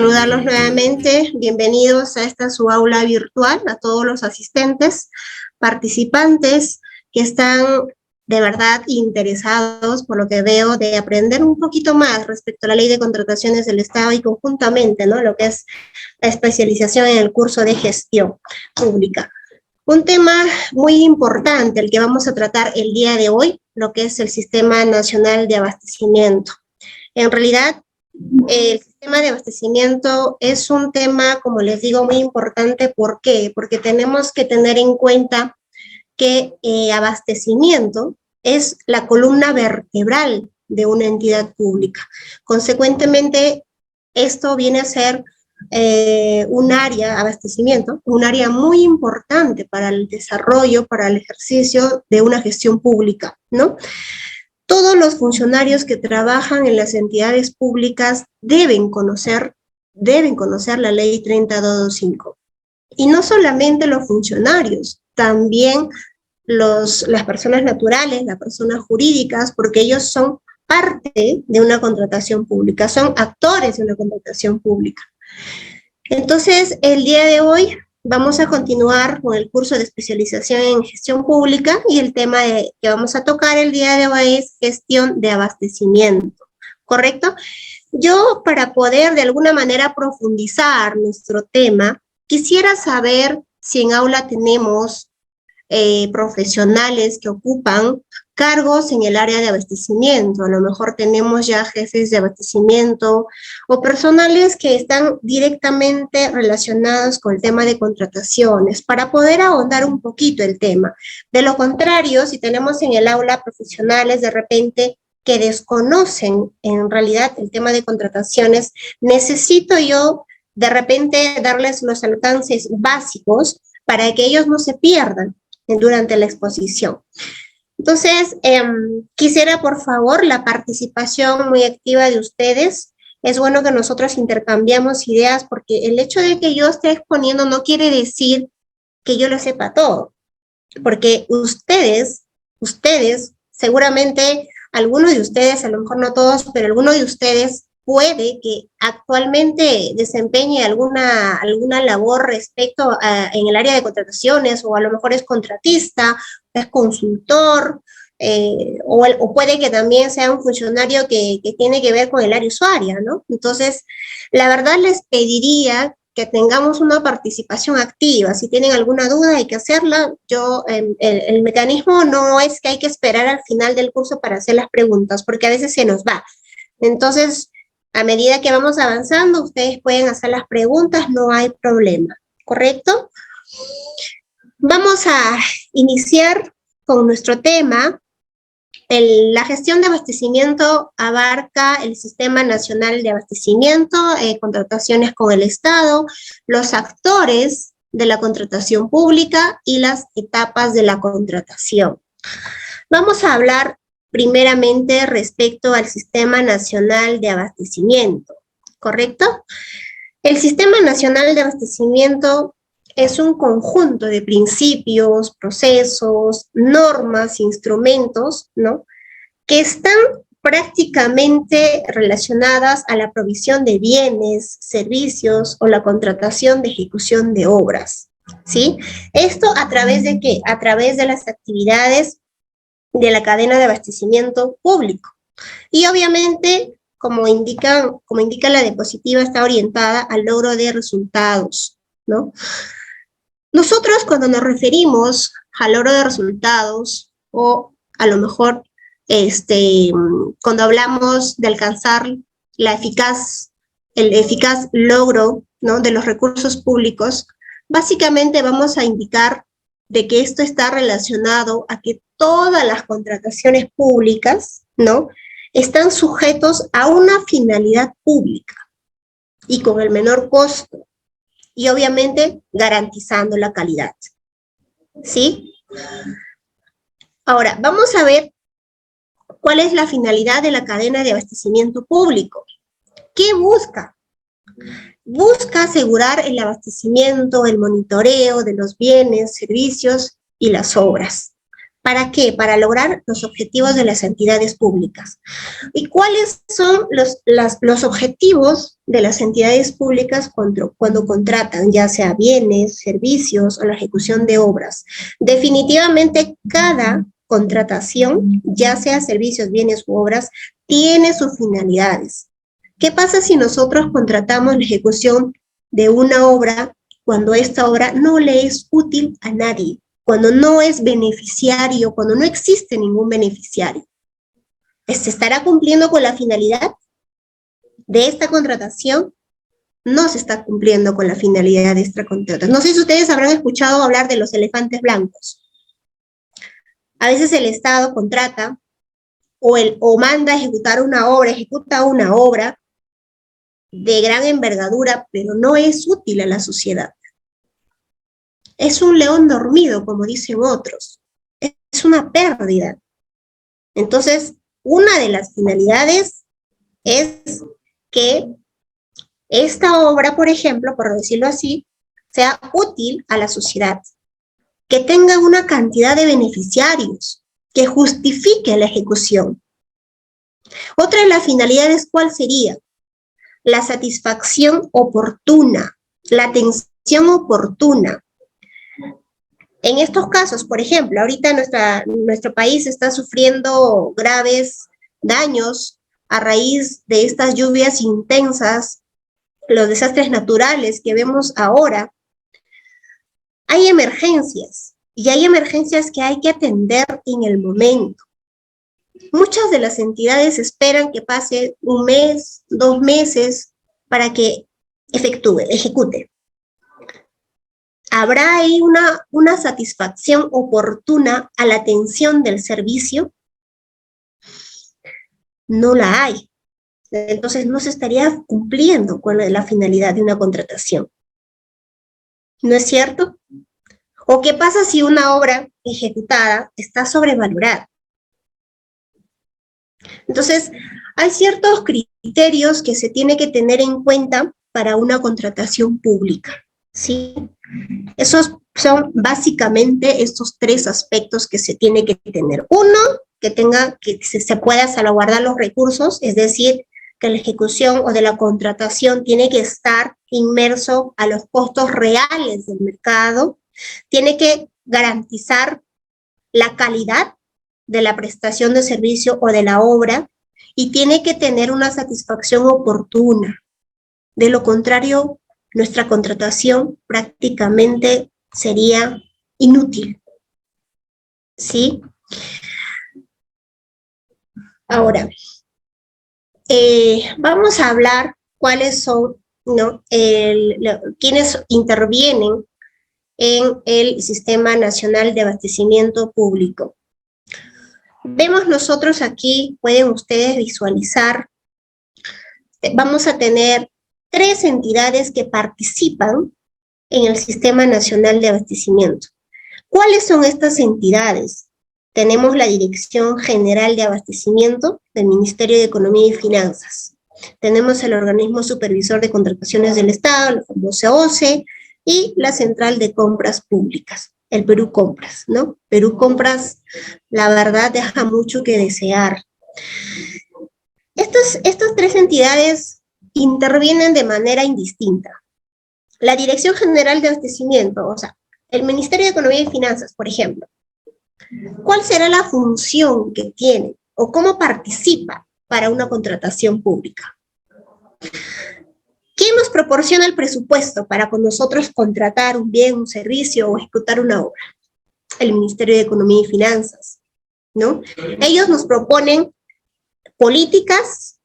saludarlos nuevamente. Bienvenidos a esta su aula virtual, a todos los asistentes, participantes que están de verdad interesados, por lo que veo, de aprender un poquito más respecto a la Ley de Contrataciones del Estado y conjuntamente, ¿no?, lo que es la especialización en el curso de Gestión Pública. Un tema muy importante, el que vamos a tratar el día de hoy, lo que es el Sistema Nacional de Abastecimiento. En realidad, el sistema de abastecimiento es un tema, como les digo, muy importante. ¿Por qué? Porque tenemos que tener en cuenta que abastecimiento es la columna vertebral de una entidad pública. Consecuentemente, esto viene a ser un área, abastecimiento, un área muy importante para el desarrollo, para el ejercicio de una gestión pública, ¿no? Todos los funcionarios que trabajan en las entidades públicas deben conocer la Ley 30225. Y no solamente los funcionarios, también las personas naturales, las personas jurídicas, porque ellos son parte de una contratación pública, son actores de una contratación pública. Entonces, el día de hoy vamos a continuar con el curso de especialización en gestión pública y el tema que vamos a tocar el día de hoy es gestión de abastecimiento, ¿correcto? Yo, para poder de alguna manera profundizar nuestro tema, quisiera saber si en aula tenemos profesionales que ocupan cargos en el área de abastecimiento. A lo mejor tenemos ya jefes de abastecimiento o personales que están directamente relacionados con el tema de contrataciones para poder ahondar un poquito el tema. De lo contrario, si tenemos en el aula profesionales de repente que desconocen en realidad el tema de contrataciones, necesito yo de repente darles los alcances básicos para que ellos no se pierdan durante la exposición. Entonces, quisiera por favor la participación muy activa de ustedes. Es bueno que nosotros intercambiamos ideas, porque el hecho de que yo esté exponiendo no quiere decir que yo lo sepa todo, porque ustedes, seguramente algunos de ustedes, a lo mejor no todos, pero algunos de ustedes puede que actualmente desempeñe alguna labor respecto en el área de contrataciones, o a lo mejor es contratista, es consultor, o puede que también sea un funcionario que tiene que ver con el área usuaria, ¿no? Entonces, la verdad les pediría que tengamos una participación activa. Si tienen alguna duda hay que hacerla. El mecanismo no es que hay que esperar al final del curso para hacer las preguntas, porque a veces se nos va. Entonces, a medida que vamos avanzando, ustedes pueden hacer las preguntas, no hay problema, ¿correcto? Vamos a iniciar con nuestro tema. La gestión de abastecimiento abarca el Sistema Nacional de Abastecimiento, contrataciones con el Estado, los actores de la contratación pública y las etapas de la contratación. Vamos a hablar primeramente respecto al Sistema Nacional de Abastecimiento, ¿correcto? El Sistema Nacional de Abastecimiento es un conjunto de principios, procesos, normas, instrumentos, ¿no?, que están prácticamente relacionadas a la provisión de bienes, servicios o la contratación de ejecución de obras, ¿sí? Esto a través de ¿qué? A través de las actividades de la cadena de abastecimiento público. Y obviamente, como indica la diapositiva, está orientada al logro de resultados, ¿no? Nosotros, cuando nos referimos al logro de resultados, o a lo mejor cuando hablamos de alcanzar el eficaz logro, ¿no?, de los recursos públicos, básicamente vamos a indicar de que esto está relacionado a que todas las contrataciones públicas, ¿no?, están sujetos a una finalidad pública y con el menor costo, y obviamente garantizando la calidad, ¿sí? Ahora, vamos a ver cuál es la finalidad de la cadena de abastecimiento público. ¿Qué busca? Busca asegurar el abastecimiento, el monitoreo de los bienes, servicios y las obras. ¿Para qué? Para lograr los objetivos de las entidades públicas. ¿Y cuáles son los objetivos de las entidades públicas cuando contratan, ya sea bienes, servicios o la ejecución de obras? Definitivamente cada contratación, ya sea servicios, bienes u obras, tiene sus finalidades. ¿Qué pasa si nosotros contratamos la ejecución de una obra cuando esta obra no le es útil a nadie? Cuando no es beneficiario, cuando no existe ningún beneficiario? ¿Se estará cumpliendo con la finalidad de esta contratación? No se está cumpliendo con la finalidad de esta contratación. No sé si ustedes habrán escuchado hablar de los elefantes blancos. A veces el Estado contrata o manda a ejecutar una obra, ejecuta una obra de gran envergadura, pero no es útil a la sociedad. Es un león dormido, como dicen otros. Es una pérdida. Entonces, una de las finalidades es que esta obra, por ejemplo, por decirlo así, sea útil a la sociedad, que tenga una cantidad de beneficiarios, que justifique la ejecución. Otra de las finalidades, ¿cuál sería? La satisfacción oportuna, la atención oportuna. En estos casos, por ejemplo, ahorita nuestro país está sufriendo graves daños a raíz de estas lluvias intensas, los desastres naturales que vemos ahora. Hay emergencias, y hay emergencias que hay que atender en el momento. Muchas de las entidades esperan que pase un mes, 2 meses, para que ejecute. ¿Habrá ahí una satisfacción oportuna a la atención del servicio? No la hay. Entonces no se estaría cumpliendo con la finalidad de una contratación. ¿No es cierto? ¿O qué pasa si una obra ejecutada está sobrevalorada? Entonces, hay ciertos criterios que se tiene que tener en cuenta para una contratación pública, ¿sí? Esos son básicamente estos 3 aspectos que se tiene que tener. Uno, que se pueda salvaguardar los recursos, es decir, que la ejecución o de la contratación tiene que estar inmerso a los costos reales del mercado, tiene que garantizar la calidad de la prestación de servicio o de la obra y tiene que tener una satisfacción oportuna. De lo contrario, nuestra contratación prácticamente sería inútil, ¿sí? Ahora, vamos a hablar cuáles son, ¿no?, quienes intervienen en el Sistema Nacional de Abastecimiento Público. Vemos nosotros aquí, pueden ustedes visualizar, vamos a tener 3 entidades que participan en el Sistema Nacional de Abastecimiento. ¿Cuáles son estas entidades? Tenemos la Dirección General de Abastecimiento del Ministerio de Economía y Finanzas. Tenemos el Organismo Supervisor de Contrataciones del Estado, el famoso OCE, y la Central de Compras Públicas, el Perú Compras, ¿no? Perú Compras, la verdad, deja mucho que desear. Estas 3 entidades intervienen de manera indistinta. La Dirección General de Abastecimiento, o sea, el Ministerio de Economía y Finanzas, por ejemplo, ¿cuál será la función que tiene o cómo participa para una contratación pública? ¿Quién nos proporciona el presupuesto para con nosotros contratar un bien, un servicio o ejecutar una obra? El Ministerio de Economía y Finanzas, ¿no? Ellos nos proponen políticas,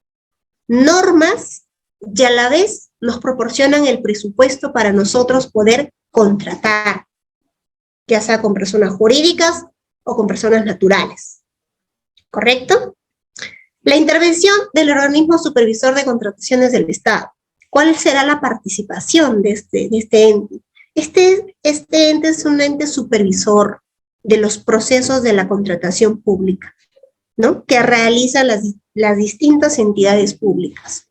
normas y a la vez nos proporcionan el presupuesto para nosotros poder contratar, ya sea con personas jurídicas o con personas naturales. ¿Correcto? La intervención del Organismo Supervisor de Contrataciones del Estado. ¿Cuál será la participación de este ente? Este ente es un ente supervisor de los procesos de la contratación pública, ¿no?, que realizan las distintas entidades públicas.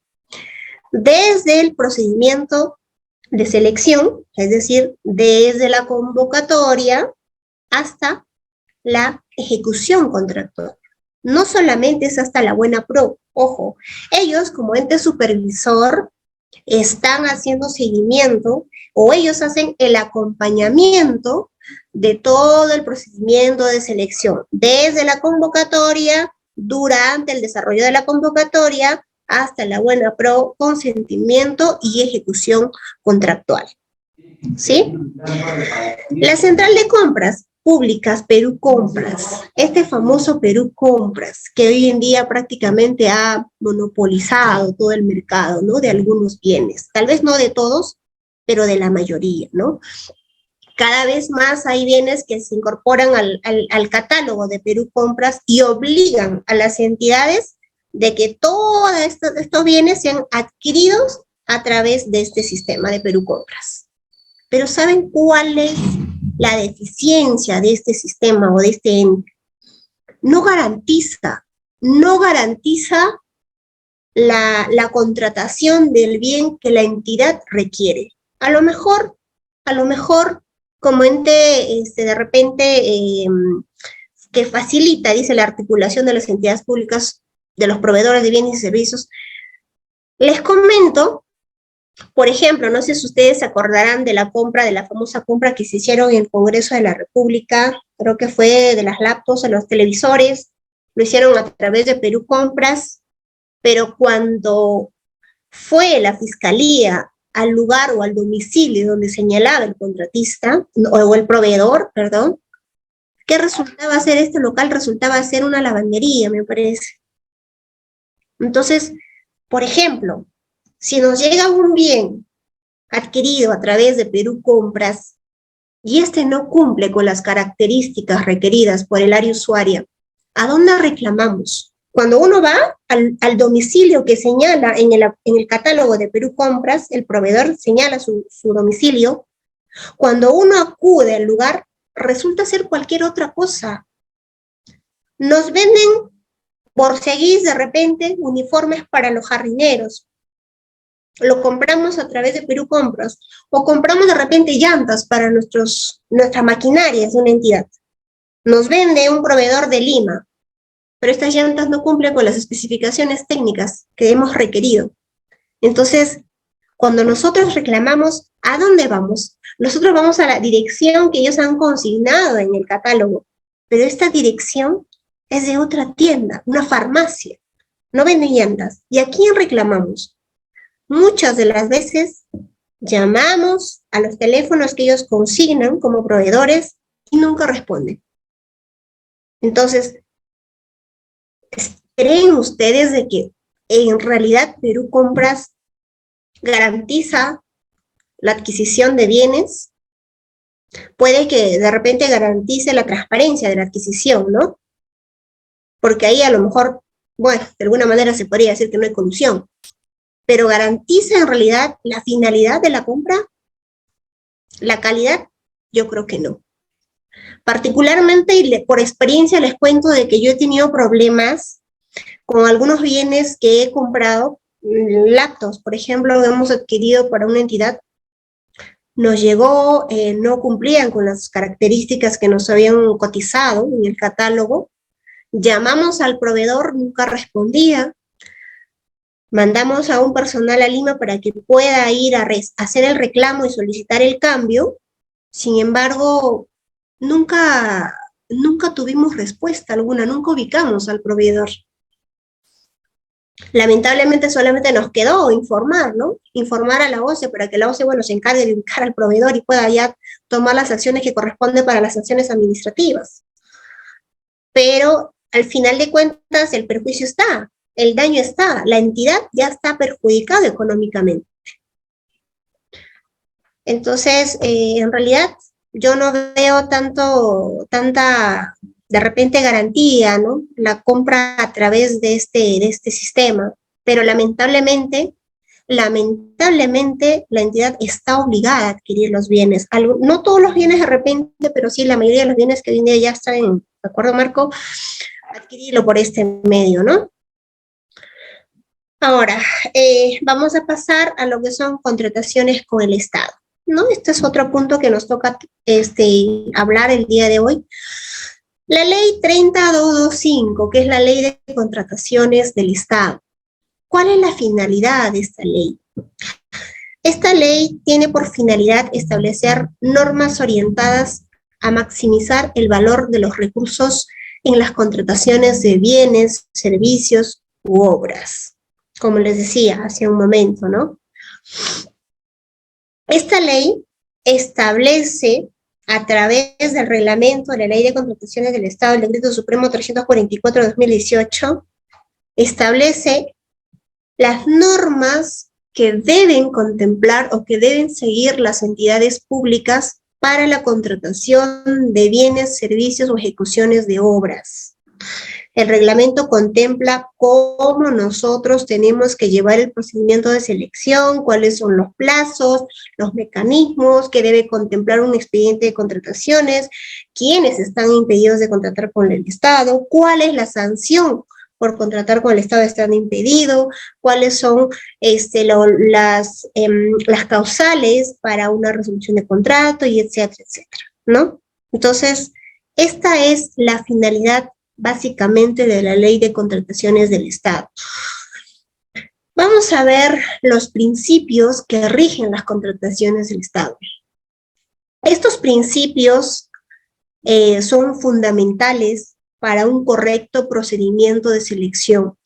Desde el procedimiento de selección, es decir, desde la convocatoria hasta la ejecución contractual. No solamente es hasta la buena pro, ojo, ellos como ente supervisor están haciendo seguimiento o ellos hacen el acompañamiento de todo el procedimiento de selección, desde la convocatoria, durante el desarrollo de la convocatoria, hasta la buena pro, consentimiento y ejecución contractual. ¿Sí? La central de compras públicas, Perú Compras, este famoso Perú Compras, que hoy en día prácticamente ha monopolizado todo el mercado, ¿no? De algunos bienes, tal vez no de todos, pero de la mayoría, ¿no? Cada vez más hay bienes que se incorporan al catálogo de Perú Compras y obligan a las entidades de que todos estos bienes sean adquiridos a través de este sistema de Perú Compras. Pero ¿saben cuál es la deficiencia de este sistema o de este ente? No garantiza la contratación del bien que la entidad requiere. A lo mejor, como ente, de repente, que facilita, dice, la articulación de las entidades públicas, de los proveedores de bienes y servicios. Les comento, por ejemplo, no sé si ustedes se acordarán de la famosa compra que se hicieron en el Congreso de la República, creo que fue de las laptops a los televisores, lo hicieron a través de Perú Compras, pero cuando fue la fiscalía al lugar o al domicilio donde señalaba el contratista, o el proveedor, perdón, ¿qué resultaba ser este local? Resultaba ser una lavandería, me parece. Entonces, por ejemplo, si nos llega un bien adquirido a través de Perú Compras y este no cumple con las características requeridas por el área usuaria, ¿a dónde reclamamos? Cuando uno va al domicilio que señala en el catálogo de Perú Compras, el proveedor señala su domicilio, cuando uno acude al lugar, resulta ser cualquier otra cosa. Nos venden borceguís de repente, uniformes para los jardineros. Lo compramos a través de Perú Compras, o compramos de repente llantas para nuestras maquinarias de una entidad. Nos vende un proveedor de Lima, pero estas llantas no cumplen con las especificaciones técnicas que hemos requerido. Entonces, cuando nosotros reclamamos, ¿a dónde vamos? Nosotros vamos a la dirección que ellos han consignado en el catálogo, pero esta dirección es de otra tienda, una farmacia, no venden llantas. ¿Y a quién reclamamos? Muchas de las veces llamamos a los teléfonos que ellos consignan como proveedores y nunca responden. Entonces, ¿creen ustedes de que en realidad Perú Compras garantiza la adquisición de bienes? Puede que de repente garantice la transparencia de la adquisición, ¿no? Porque ahí a lo mejor, bueno, de alguna manera se podría decir que no hay colusión, pero ¿garantiza en realidad la finalidad de la compra? ¿La calidad? Yo creo que no. Particularmente, y por experiencia les cuento de que yo he tenido problemas con algunos bienes que he comprado, laptops, por ejemplo, hemos adquirido para una entidad, nos llegó, no cumplían con las características que nos habían cotizado en el catálogo, llamamos al proveedor, nunca respondía, mandamos a un personal a Lima para que pueda ir a hacer el reclamo y solicitar el cambio, sin embargo, nunca tuvimos respuesta alguna, nunca ubicamos al proveedor. Lamentablemente solamente nos quedó informar, ¿no? Informar a la OCE para que la OCE, bueno, se encargue de ubicar al proveedor y pueda ya tomar las acciones que corresponden para las sanciones administrativas. Pero al final de cuentas el perjuicio está, el daño está, la entidad ya está perjudicada económicamente. Entonces, en realidad, yo no veo tanta, de repente, garantía, ¿no? La compra a través de este sistema, pero lamentablemente, la entidad está obligada a adquirir los bienes. No todos los bienes de repente, pero sí la mayoría de los bienes que hoy en día ya están, ¿de acuerdo, Marco? Adquirirlo por este medio, ¿no? Ahora, vamos a pasar a lo que son contrataciones con el Estado, ¿no? Este es otro punto que nos toca hablar el día de hoy. La ley 30225, que es la ley de contrataciones del Estado. ¿Cuál es la finalidad de esta ley? Esta ley tiene por finalidad establecer normas orientadas a maximizar el valor de los recursos en las contrataciones de bienes, servicios u obras. Como les decía hace un momento, ¿no? Esta ley establece a través del reglamento de la Ley de Contrataciones del Estado, el Decreto Supremo 344 de 2018, establece las normas que deben contemplar o que deben seguir las entidades públicas para la contratación de bienes, servicios o ejecuciones de obras. El reglamento contempla cómo nosotros tenemos que llevar el procedimiento de selección, cuáles son los plazos, los mecanismos que debe contemplar un expediente de contrataciones, quiénes están impedidos de contratar con el Estado, cuál es la sanción por contratar con el Estado estando impedido, cuáles son las causales para una resolución de contrato, y etcétera, etcétera, ¿no? Entonces, esta es la finalidad básicamente de la Ley de Contrataciones del Estado. Vamos a ver los principios que rigen las contrataciones del Estado. Estos principios son fundamentales para un correcto procedimiento de selección.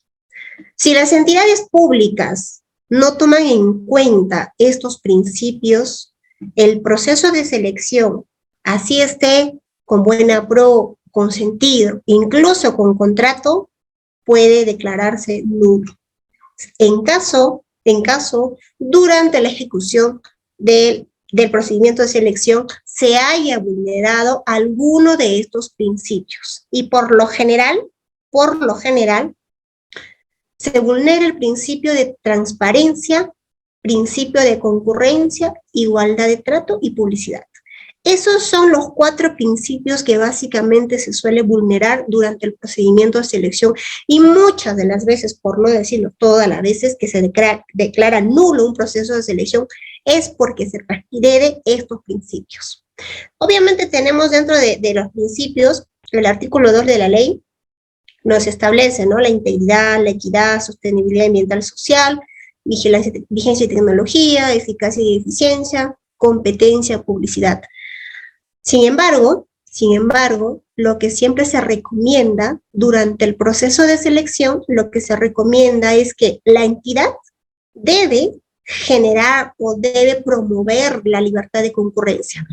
Si las entidades públicas no toman en cuenta estos principios, el proceso de selección, así esté con buena pro, con sentido, incluso con contrato, puede declararse nulo. En caso, durante la ejecución del procedimiento de selección se haya vulnerado alguno de estos principios. Y por lo general, se vulnera el principio de transparencia, principio de concurrencia, igualdad de trato y publicidad. Esos son los 4 principios que básicamente se suele vulnerar durante el procedimiento de selección, y muchas de las veces, por no decirlo todas las veces, que se declara nulo un proceso de selección es porque se transgrede estos principios. Obviamente tenemos dentro de los principios el artículo 2 de la ley, nos establece, ¿no?, la integridad, la equidad, sostenibilidad ambiental social, vigencia y tecnología, eficacia y eficiencia, competencia, publicidad. Sin embargo, lo que siempre se recomienda durante el proceso de selección, lo que se recomienda es que la entidad debe generar o debe promover la libertad de concurrencia.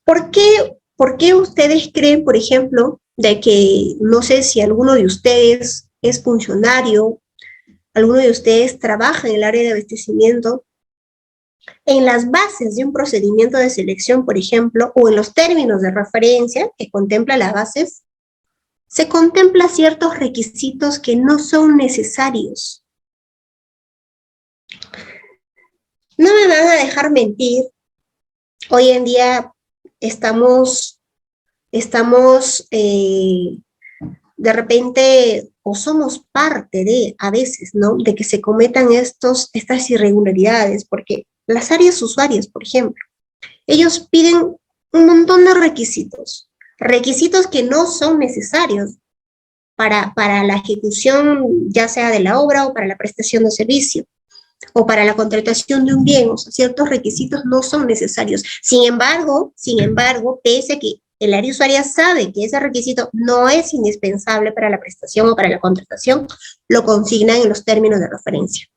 ¿Por qué ustedes creen, por ejemplo, de que, no sé si alguno de ustedes es funcionario, alguno de ustedes trabaja en el área de abastecimiento? En las bases de un procedimiento de selección, por ejemplo, o en los términos de referencia que contempla las bases, se contempla ciertos requisitos que no son necesarios. No me van a dejar mentir, hoy en día estamos de repente, o somos parte de, a veces, ¿no?, de que se cometan estas irregularidades, porque las áreas usuarias, por ejemplo, ellos piden un montón de requisitos que no son necesarios para la ejecución, ya sea de la obra o para la prestación de servicio, o para la contratación de un bien. O sea, ciertos requisitos no son necesarios. Sin embargo, pese a que el área usuaria sabe que ese requisito no es indispensable para la prestación o para la contratación, lo consignan en los términos de referencia.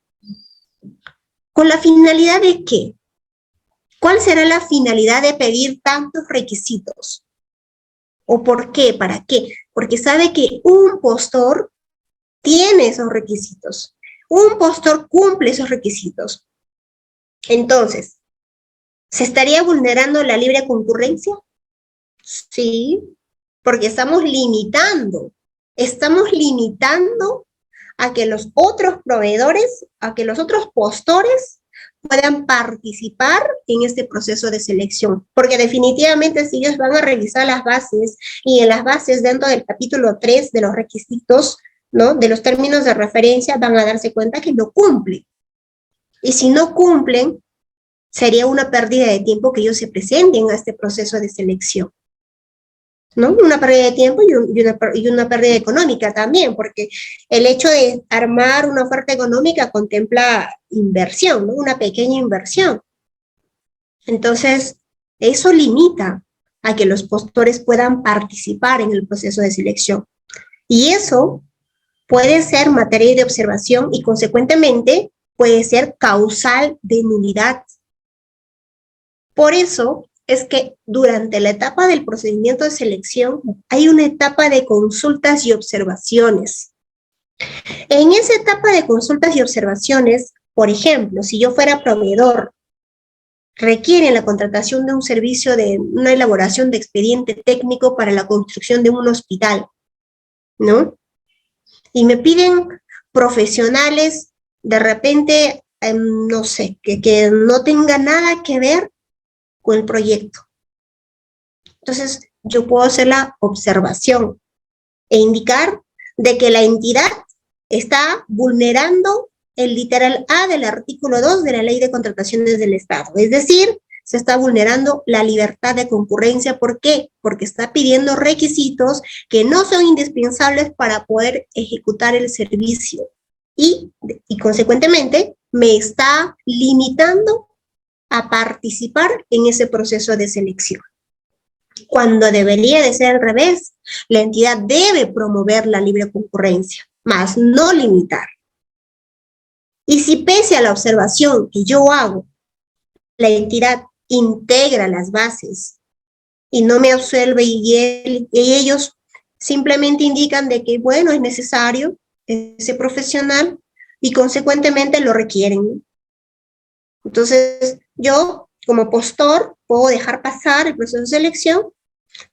¿Con la finalidad de qué? ¿Cuál será la finalidad de pedir tantos requisitos? ¿O por qué? ¿Para qué? Porque sabe que un postor tiene esos requisitos. Un postor cumple esos requisitos. Entonces, ¿se estaría vulnerando la libre concurrencia? Sí, porque estamos limitando a que los otros proveedores, a que los otros postores puedan participar en este proceso de selección, porque definitivamente si ellos van a revisar las bases, y en las bases dentro del capítulo 3 de los requisitos, ¿no?, de los términos de referencia, van a darse cuenta que no cumplen. Y si no cumplen, sería una pérdida de tiempo que ellos se presenten a este proceso de selección. ¿no? Una pérdida de tiempo y una pérdida económica también, porque el hecho de armar una oferta económica contempla inversión, ¿no? Una pequeña inversión. Entonces, eso limita a que los postores puedan participar en el proceso de selección. Y eso puede ser materia de observación y, consecuentemente, puede ser causal de nulidad. Por eso es que durante la etapa del procedimiento de selección hay una etapa de consultas y observaciones. En esa etapa de consultas y observaciones, por ejemplo, si yo fuera proveedor, requieren la contratación de un servicio de una elaboración de expediente técnico para la construcción de un hospital, ¿no? Y me piden profesionales de repente, no sé, que no tenga nada que ver con el proyecto. Entonces, yo puedo hacer la observación e indicar de que la entidad está vulnerando el literal A del artículo 2 de la Ley de Contrataciones del Estado. Es decir, se está vulnerando la libertad de concurrencia. ¿Por qué? Porque está pidiendo requisitos que no son indispensables para poder ejecutar el servicio. Y consecuentemente, me está limitando a participar en ese proceso de selección. Cuando debería de ser al revés, la entidad debe promover la libre concurrencia, más no limitar. Y si pese a la observación que yo hago, la entidad integra las bases y no me absuelve y ellos simplemente indican de que, bueno, es necesario ese profesional y consecuentemente lo requieren. Entonces, yo como postor puedo dejar pasar el proceso de selección,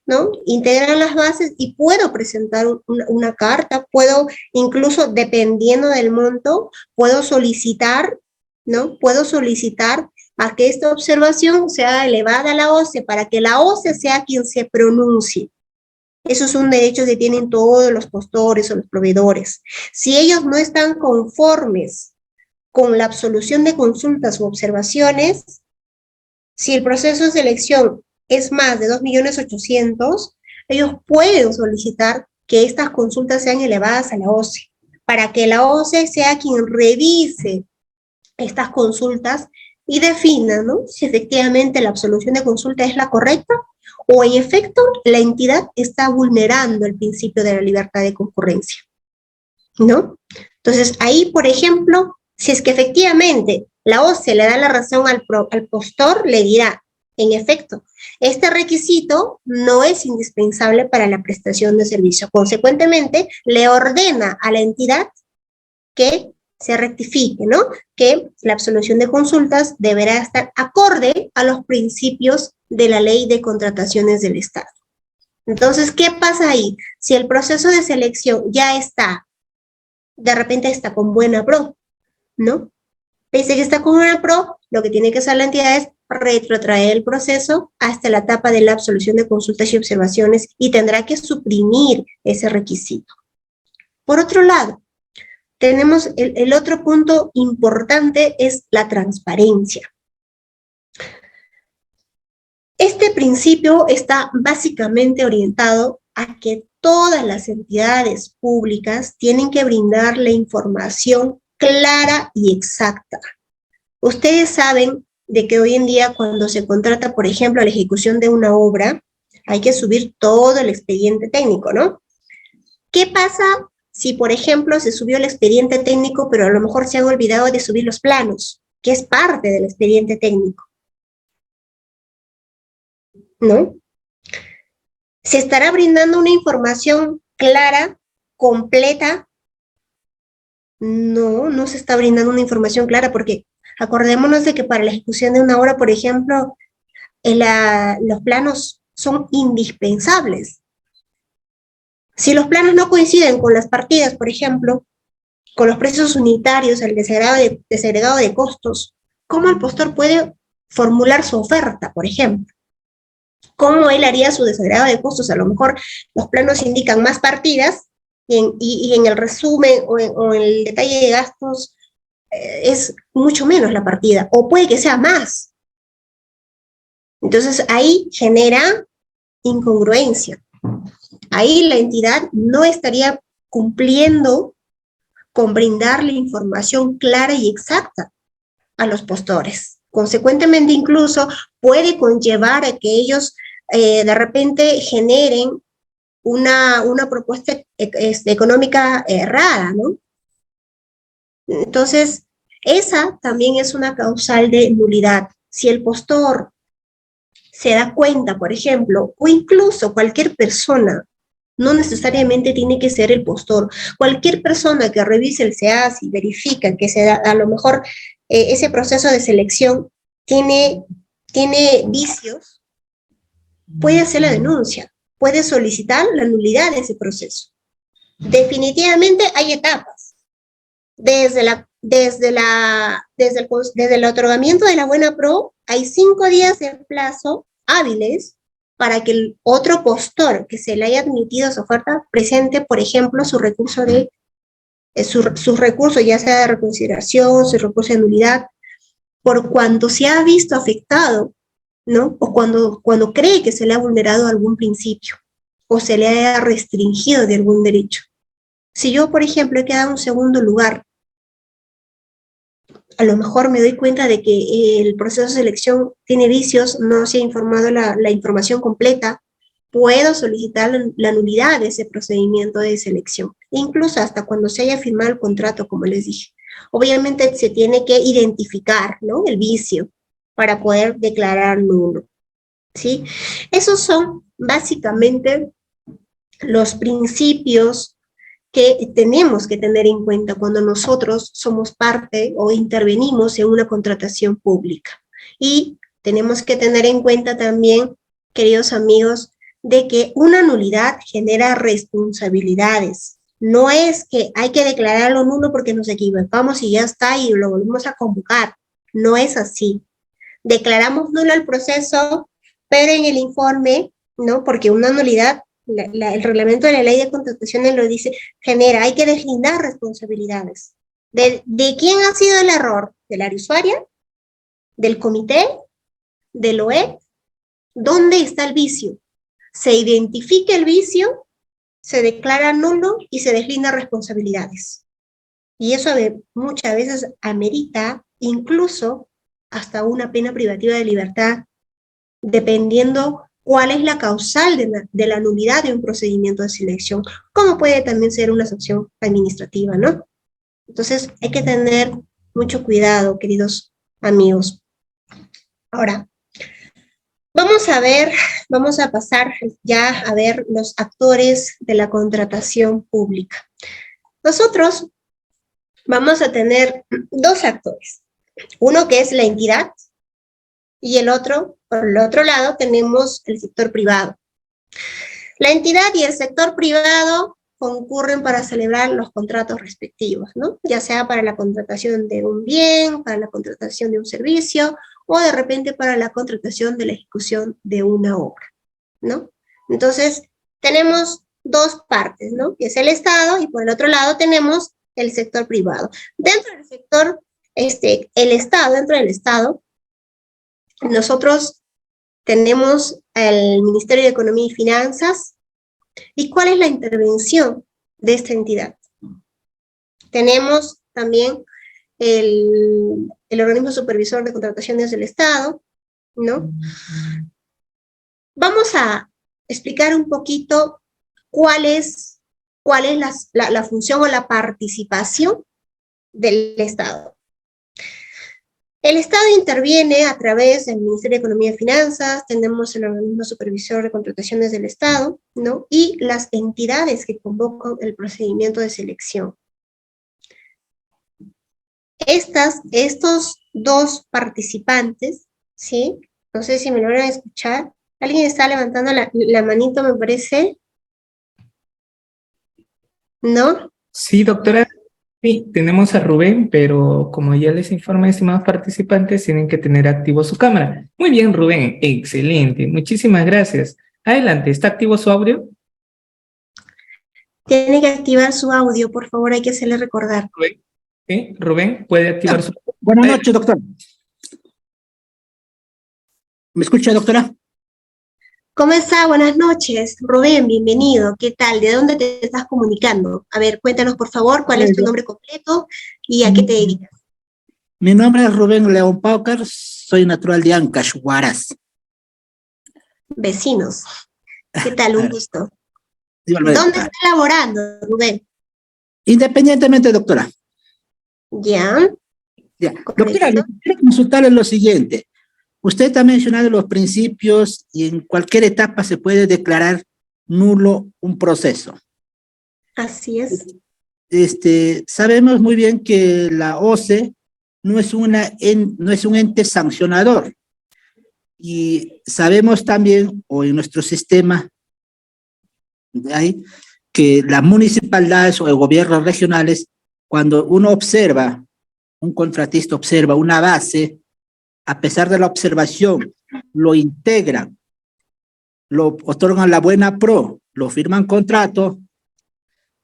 ¿no? Integrar las bases y puedo presentar una carta, puedo incluso, dependiendo del monto, puedo solicitar, ¿no? Puedo solicitar a que esta observación sea elevada a la OCE para que la OCE sea quien se pronuncie. Esos son derechos que tienen todos los postores o los proveedores. Si ellos no están conformes con la absolución de consultas u observaciones, si el proceso de selección es más de 2.800.000, ellos pueden solicitar que estas consultas sean elevadas a la OCE, para que la OCE sea quien revise estas consultas y defina, ¿no?, si efectivamente la absolución de consulta es la correcta o en efecto la entidad está vulnerando el principio de la libertad de concurrencia, ¿no? Entonces ahí, por ejemplo, si es que efectivamente la OCE le da la razón al postor, le dirá, en efecto, este requisito no es indispensable para la prestación de servicio. Consecuentemente, le ordena a la entidad que se rectifique, ¿no? Que la absolución de consultas deberá estar acorde a los principios de la Ley de Contrataciones del Estado. Entonces, ¿qué pasa ahí? Si el proceso de selección ya está, de repente está con buena pro, ¿no? Pese que está con una pro, lo que tiene que hacer la entidad es retrotraer el proceso hasta la etapa de la absolución de consultas y observaciones y tendrá que suprimir ese requisito. Por otro lado, tenemos el otro punto importante, es la transparencia. Este principio está básicamente orientado a que todas las entidades públicas tienen que brindar la información clara y exacta. Ustedes saben de que hoy en día cuando se contrata, por ejemplo, la ejecución de una obra, hay que subir todo el expediente técnico, ¿no? ¿Qué pasa si, por ejemplo, se subió el expediente técnico, pero a lo mejor se han olvidado de subir los planos, que es parte del expediente técnico, ¿no? ¿Se estará brindando una información clara, completa? No, no se está brindando una información clara porque acordémonos de que para la ejecución de una obra, por ejemplo, los planos son indispensables. Si los planos no coinciden con las partidas, por ejemplo, con los precios unitarios, el desagregado de costos, ¿cómo el postor puede formular su oferta, por ejemplo? ¿Cómo él haría su desagregado de costos? A lo mejor los planos indican más partidas y en el resumen o en el detalle de gastos es mucho menos la partida, o puede que sea más. Entonces ahí genera incongruencia. Ahí la entidad no estaría cumpliendo con brindarle información clara y exacta a los postores. Consecuentemente, incluso puede conllevar a que ellos de repente generen una propuesta económica errada, ¿no? Entonces, esa también es una causal de nulidad. Si el postor se da cuenta, por ejemplo, o incluso cualquier persona, no necesariamente tiene que ser el postor, cualquier persona que revise el SEAS y verifica que se da, a lo mejor ese proceso de selección tiene vicios, puede hacer la denuncia, puede solicitar la nulidad de ese proceso. Definitivamente hay etapas. Desde el otorgamiento de la buena pro, hay 5 días de plazo hábiles para que el otro postor que se le haya admitido su oferta presente, por ejemplo, su recurso sus recursos, ya sea de reconsideración, su recurso de nulidad, por cuanto se ha visto afectado, ¿no? O cuando cree que se le ha vulnerado algún principio o se le haya restringido de algún derecho. Si yo, por ejemplo, he quedado en segundo lugar, a lo mejor me doy cuenta de que el proceso de selección tiene vicios, no se ha informado la información completa, puedo solicitar la nulidad de ese procedimiento de selección, incluso hasta cuando se haya firmado el contrato, como les dije. Obviamente se tiene que identificar, ¿no?, el vicio para poder declarar nulo, ¿sí? Esos son básicamente los principios que tenemos que tener en cuenta cuando nosotros somos parte o intervenimos en una contratación pública. Y tenemos que tener en cuenta también, queridos amigos, de que una nulidad genera responsabilidades. No es que hay que declararlo nulo porque nos equivocamos y ya está y lo volvemos a convocar. No es así. Declaramos nulo el proceso, pero en el informe, ¿no? Porque una nulidad, el reglamento de la ley de contrataciones lo dice, genera, hay que deslindar responsabilidades. ¿De quién ha sido el error? ¿De la usuaria? ¿Del comité? ¿Del OE? ¿Dónde está el vicio? Se identifica el vicio, se declara nulo y se deslinda responsabilidades. Y eso muchas veces amerita incluso hasta una pena privativa de libertad, dependiendo cuál es la causal de la nulidad de un procedimiento de selección, como puede también ser una sanción administrativa, ¿no? Entonces, hay que tener mucho cuidado, queridos amigos. Ahora, vamos a pasar ya a ver los actores de la contratación pública. Nosotros vamos a tener 2 actores. Uno que es la entidad y el otro, por el otro lado, tenemos el sector privado. La entidad y el sector privado concurren para celebrar los contratos respectivos, ¿no? Ya sea para la contratación de un bien, para la contratación de un servicio, o de repente para la contratación de la ejecución de una obra, ¿no? Entonces, tenemos 2 partes, ¿no? Que es el Estado, y por el otro lado tenemos el sector privado. Dentro del sector, el Estado, dentro del Estado, nosotros tenemos el Ministerio de Economía y Finanzas. ¿Y cuál es la intervención de esta entidad? Tenemos también el organismo supervisor de contrataciones del Estado, ¿no? Vamos a explicar un poquito cuál es la función o la participación del Estado. El Estado interviene a través del Ministerio de Economía y Finanzas, tenemos el organismo supervisor de contrataciones del Estado, ¿no? Y las entidades que convocan el procedimiento de selección. Estos 2 participantes, ¿sí? No sé si me logran escuchar. Alguien está levantando la manito, me parece. ¿No? Sí, doctora. Sí, tenemos a Rubén, pero como ya les informé, estimados participantes, tienen que tener activo su cámara. Muy bien, Rubén, excelente. Muchísimas gracias. Adelante, ¿está activo su audio? Tiene que activar su audio, por favor, hay que hacerle recordar. Rubén, ¿sí? Rubén, ¿puede activar su audio? Buenas noches, doctor. ¿Me escucha, doctora? ¿Cómo está? Buenas noches. Rubén, bienvenido. ¿Qué tal? ¿De dónde te estás comunicando? A ver, cuéntanos por favor cuál es tu nombre completo y a qué te dedicas. Mi nombre es Rubén León Paucar, soy natural de Ancash, Huaraz. Vecinos. ¿Qué tal? Un gusto. ¿Dónde Igualmente. está laborando, Rubén? Independientemente, doctora. Ya, Ya. Doctora, correcto. le quiero consultarle lo siguiente. Usted ha mencionado los principios y en cualquier etapa se puede declarar nulo un proceso. Así es. Sabemos muy bien que la OCE no es no es un ente sancionador. Y sabemos también, o en nuestro sistema, hay que las municipalidades o gobiernos regionales, cuando uno observa, un contratista observa una base, a pesar de la observación, lo integran, lo otorgan la buena pro, lo firman contrato,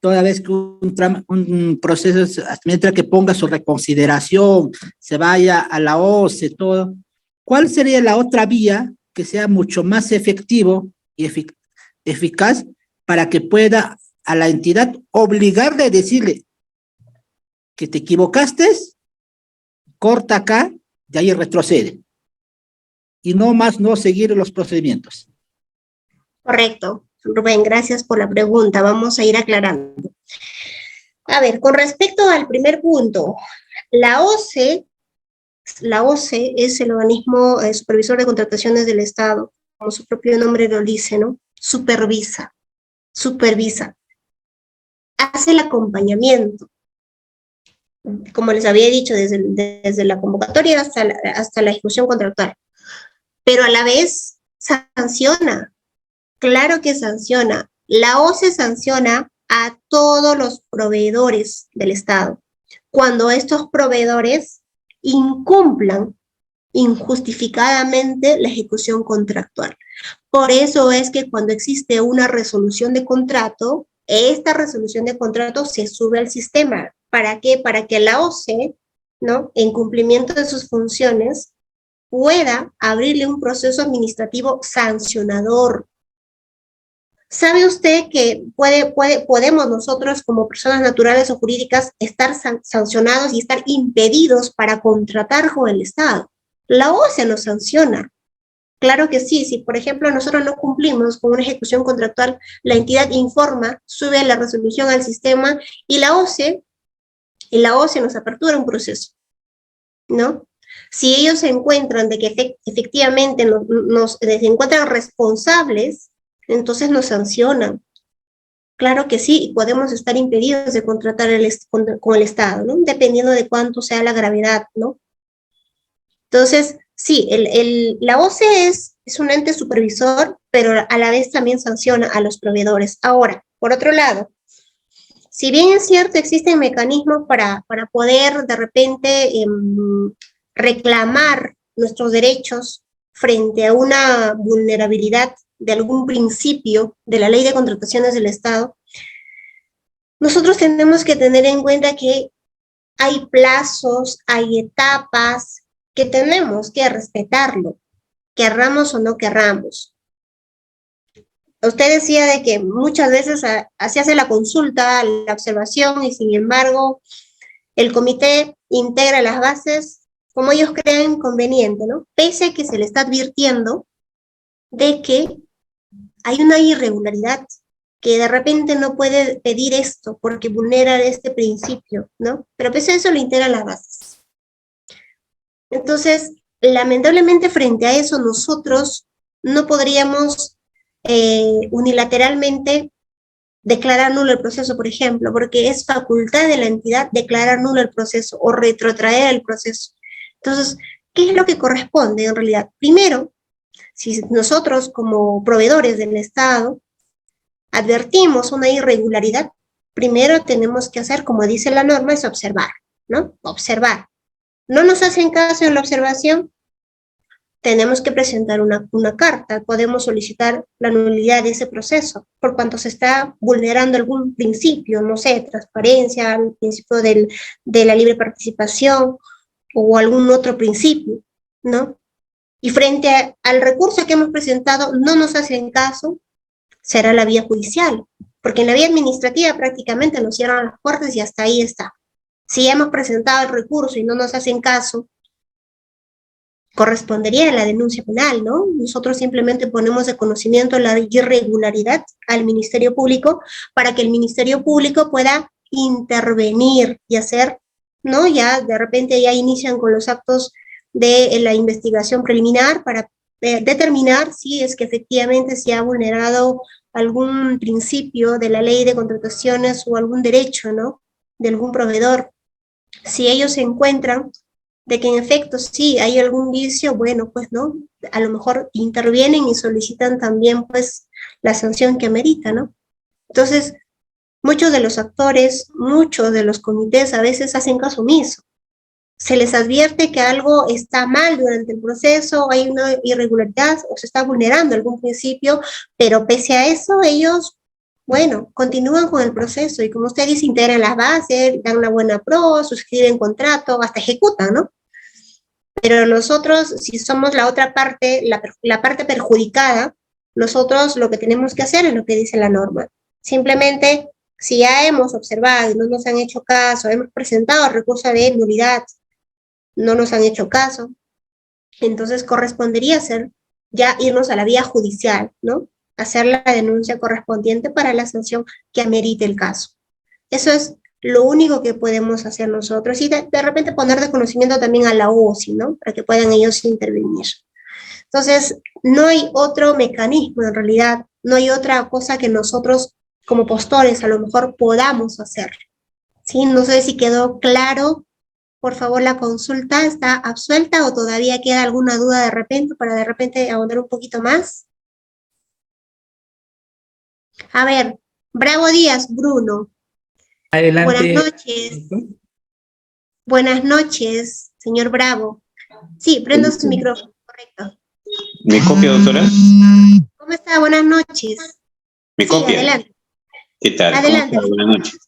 toda vez que un proceso, mientras que ponga su reconsideración, se vaya a la OCE, todo, ¿cuál sería la otra vía que sea mucho más efectivo y eficaz para que pueda a la entidad obligarle a decirle que te equivocaste, corta acá, y ahí retrocede, y no más no seguir los procedimientos? Correcto. Rubén, gracias por la pregunta. Vamos a ir aclarando. A ver, con respecto al primer punto, la OCE, la OCE es el organismo supervisor de contrataciones del Estado, como su propio nombre lo dice, ¿no? Supervisa, hace el acompañamiento, como les había dicho, desde la convocatoria hasta la ejecución contractual, pero a la vez sanciona, claro que sanciona. La OCE sanciona a todos los proveedores del Estado cuando estos proveedores incumplan injustificadamente la ejecución contractual. Por eso es que cuando existe una resolución de contrato, esta resolución de contrato se sube al sistema. ¿Para qué? Para que la OCE, ¿no?, en cumplimiento de sus funciones, pueda abrirle un proceso administrativo sancionador. ¿Sabe usted que podemos nosotros como personas naturales o jurídicas estar sancionados y estar impedidos para contratar con el Estado? La OCE nos sanciona. Claro que sí, si por ejemplo nosotros no cumplimos con una ejecución contractual, la entidad informa, sube la resolución al sistema y la OCE nos apertura un proceso, ¿no? Si ellos se encuentran de que efectivamente se encuentran responsables, entonces nos sancionan. Claro que sí, y podemos estar impedidos de contratar con el Estado, ¿no? Dependiendo de cuánto sea la gravedad, ¿no? Entonces, sí, la OCE es un ente supervisor, pero a la vez también sanciona a los proveedores. Ahora, por otro lado, si bien es cierto, existen mecanismos para poder de repente reclamar nuestros derechos frente a una vulnerabilidad de algún principio de la ley de contrataciones del Estado, nosotros tenemos que tener en cuenta que hay plazos, hay etapas que tenemos que respetarlo, querramos o no querramos. Usted decía de que muchas veces se hace la consulta, la observación, y sin embargo el comité integra las bases como ellos crean conveniente, ¿no? Pese a que se le está advirtiendo de que hay una irregularidad, que de repente no puede pedir esto porque vulnera este principio, ¿no? Pero pese a eso lo integran las bases. Entonces, lamentablemente frente a eso nosotros no podríamos unilateralmente declarar nulo el proceso, por ejemplo, porque es facultad de la entidad declarar nulo el proceso o retrotraer el proceso. Entonces, ¿qué es lo que corresponde en realidad? Primero, si nosotros como proveedores del Estado advertimos una irregularidad, primero tenemos que hacer, como dice la norma, es observar, ¿no? Observar. No nos hacen caso en la observación, tenemos que presentar una carta, podemos solicitar la nulidad de ese proceso, por cuanto se está vulnerando algún principio, no sé, transparencia, el principio de la libre participación o algún otro principio, ¿no? y frente al recurso que hemos presentado no nos hacen caso, será la vía judicial, porque en la vía administrativa prácticamente nos cierran las puertas y hasta ahí está. Si hemos presentado el recurso y no nos hacen caso, correspondería a la denuncia penal, ¿no? Nosotros simplemente ponemos de conocimiento la irregularidad al Ministerio Público para que el Ministerio Público pueda intervenir y hacer, ¿no? Ya de repente ya inician con los actos de la investigación preliminar para determinar si es que efectivamente se ha vulnerado algún principio de la ley de contrataciones o algún derecho, ¿no? De algún proveedor. Si ellos se encuentran de que en efecto sí hay algún vicio, bueno, pues no, a lo mejor intervienen y solicitan también pues la sanción que amerita, ¿no? Entonces, muchos de los actores, muchos de los comités a veces hacen caso omiso. Se les advierte que algo está mal durante el proceso, hay una irregularidad o se está vulnerando algún principio, pero pese a eso ellos, bueno, continúan con el proceso y como usted dice, integran las bases, dan una buena pro, suscriben contrato, hasta ejecutan, ¿no? Pero nosotros, si somos la otra parte, la parte perjudicada, nosotros lo que tenemos que hacer es lo que dice la norma. Simplemente, si ya hemos observado y no nos han hecho caso, hemos presentado el recurso de nulidad, no nos han hecho caso, entonces correspondería ser ya irnos a la vía judicial, ¿no? Hacer la denuncia correspondiente para la sanción que amerite el caso. Eso es lo único que podemos hacer nosotros y de repente poner de conocimiento también a la OSI, ¿no? Para que puedan ellos intervenir. Entonces, no hay otro mecanismo en realidad, no hay otra cosa que nosotros como postores a lo mejor podamos hacer. ¿Sí? No sé si quedó claro. Por favor, la consulta está absuelta o todavía queda alguna duda de repente para de repente ahondar un poquito más. A ver, Bravo Díaz, Bruno. Adelante. Buenas noches. Buenas noches, señor Bravo. Sí, prenda su micrófono, correcto. ¿Me copia, doctora? ¿Cómo está? Buenas noches. ¿Me Sí, copia? adelante. ¿Qué tal? Adelante. ¿Cómo está? Buenas noches.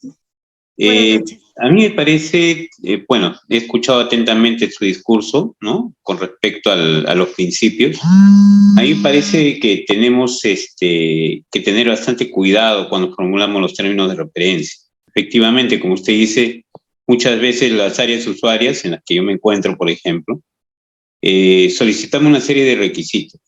Buenas noches. A mí me parece, bueno, he escuchado atentamente su discurso, ¿no? Con respecto a los principios. A mí me parece que tenemos que tener bastante cuidado cuando formulamos los términos de referencia. Efectivamente, como usted dice, muchas veces las áreas usuarias en las que yo me encuentro, por ejemplo, solicitamos una serie de requisitos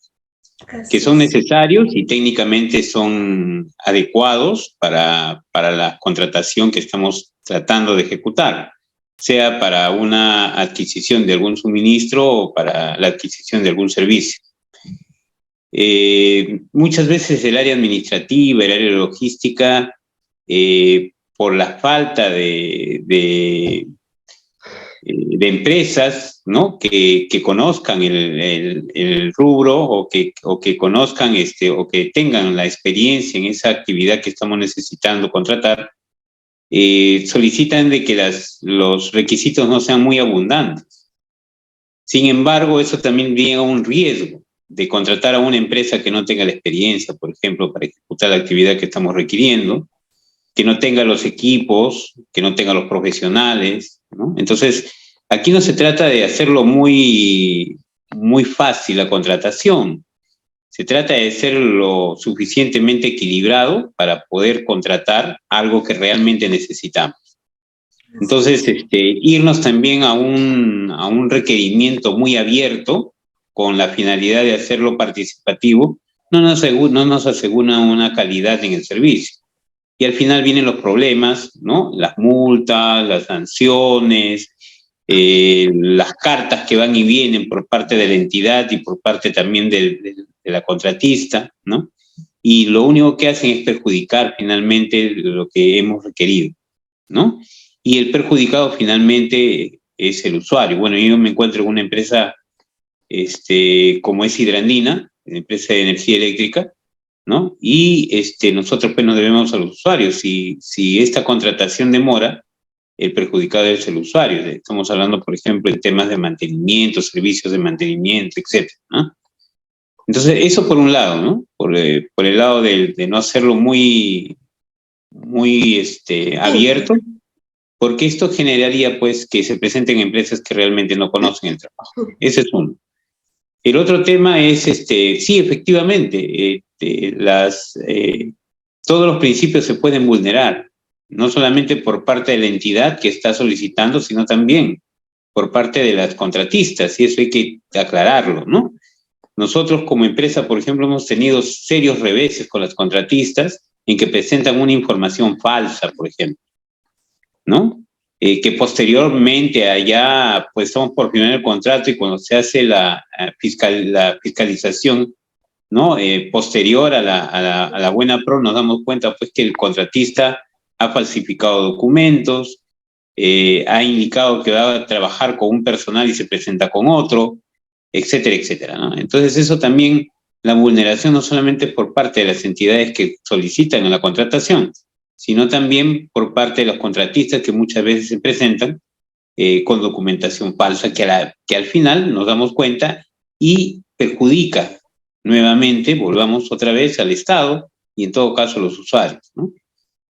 que son necesarios y técnicamente son adecuados para la contratación que estamos tratando de ejecutar, sea para una adquisición de algún suministro o para la adquisición de algún servicio. Muchas veces el área administrativa, el área de logística, por la falta de empresas, ¿no? que conozcan el rubro o que conozcan o que tengan la experiencia en esa actividad que estamos necesitando contratar, solicitan de que los requisitos no sean muy abundantes. Sin embargo, eso también lleva a un riesgo de contratar a una empresa que no tenga la experiencia, por ejemplo, para ejecutar la actividad que estamos requiriendo, que no tenga los equipos, que no tenga los profesionales, ¿no? Entonces, aquí no se trata de hacerlo muy fácil la contratación. Se trata de ser lo suficientemente equilibrado para poder contratar algo que realmente necesitamos. Entonces, irnos también a un requerimiento muy abierto con la finalidad de hacerlo participativo no nos asegura una calidad en el servicio. Y al final vienen los problemas, ¿no? Las multas, las sanciones, las cartas que van y vienen por parte de la entidad y por parte también de la contratista, ¿no? Y lo único que hacen es perjudicar finalmente lo que hemos requerido, ¿no? Y el perjudicado finalmente es el usuario. Bueno, yo me encuentro en una empresa como es Hidrandina, empresa de energía eléctrica, ¿no? Y nosotros pues nos debemos a los usuarios. Si esta contratación demora, el perjudicado es el usuario. Estamos hablando, por ejemplo, de temas de mantenimiento, servicios de mantenimiento, etcétera, ¿no? Entonces, eso por un lado, ¿no? Por el lado de no hacerlo muy abierto, porque esto generaría, pues, que se presenten empresas que realmente no conocen el trabajo. Ese es uno. El otro tema es, sí, efectivamente, todos los principios se pueden vulnerar, no solamente por parte de la entidad que está solicitando, sino también por parte de las contratistas, y eso hay que aclararlo, ¿no? Nosotros como empresa, por ejemplo, hemos tenido serios reveses con las contratistas en que presentan una información falsa, por ejemplo, ¿no? Que posteriormente allá, pues estamos por firmar el contrato y cuando se hace la fiscalización, ¿no? Posterior a la buena pro, nos damos cuenta pues que el contratista ha falsificado documentos, ha indicado que va a trabajar con un personal y se presenta con otro, etcétera, etcétera, ¿no? Entonces eso también, la vulneración no solamente por parte de las entidades que solicitan la contratación, sino también por parte de los contratistas que muchas veces se presentan con documentación falsa que al final nos damos cuenta y perjudica nuevamente, volvamos otra vez al Estado y en todo caso a los usuarios, ¿no?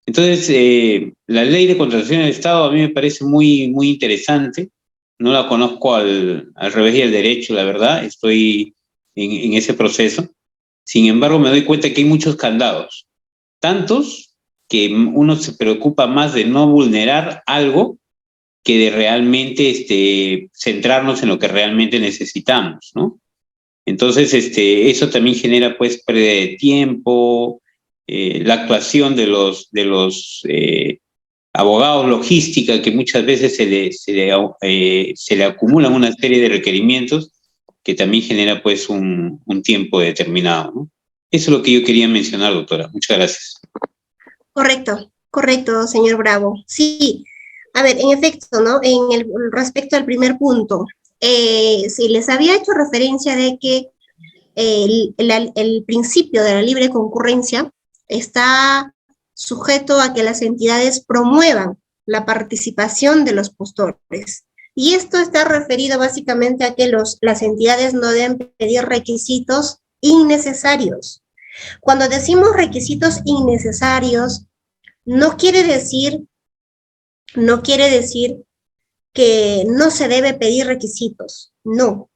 Entonces, la ley de contratación del Estado a mí me parece muy, muy interesante. No la conozco al revés y al derecho, la verdad. Estoy en ese proceso. Sin embargo, me doy cuenta que hay muchos candados. Tantos que uno se preocupa más de no vulnerar algo que de realmente centrarnos en lo que realmente necesitamos, ¿no? Entonces, eso también genera, pues, pérdida de tiempo, la actuación de los abogados, logística, que muchas veces se le acumulan una serie de requerimientos que también genera, pues, un tiempo determinado, ¿no? Eso es lo que yo quería mencionar, doctora. Muchas gracias. Correcto, señor Bravo. Sí, a ver, en efecto, ¿no? Respecto al primer punto, sí, les había hecho referencia de que el principio de la libre concurrencia está sujeto a que las entidades promuevan la participación de los postores. Y esto está referido básicamente a que las entidades no deben pedir requisitos innecesarios. Cuando decimos requisitos innecesarios, no quiere decir que no se debe pedir requisitos, no.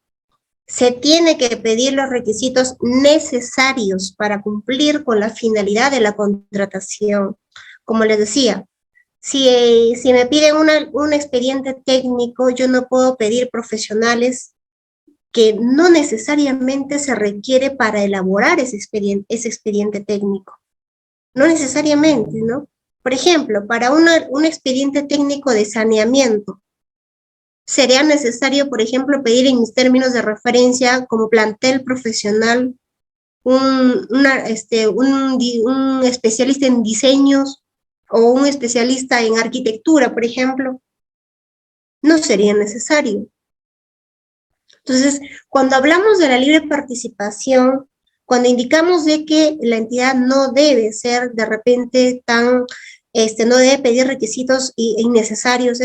Se tiene que pedir los requisitos necesarios para cumplir con la finalidad de la contratación. Como les decía, si me piden un expediente técnico, yo no puedo pedir profesionales que no necesariamente se requiere para elaborar ese expediente técnico. No necesariamente, ¿no? Por ejemplo, para un expediente técnico de saneamiento, sería necesario, por ejemplo, pedir en mis términos de referencia como plantel profesional un especialista en diseños o un especialista en arquitectura, por ejemplo. No sería necesario. Entonces, cuando hablamos de la libre participación, cuando indicamos de que la entidad no debe ser de repente no debe pedir requisitos innecesarios,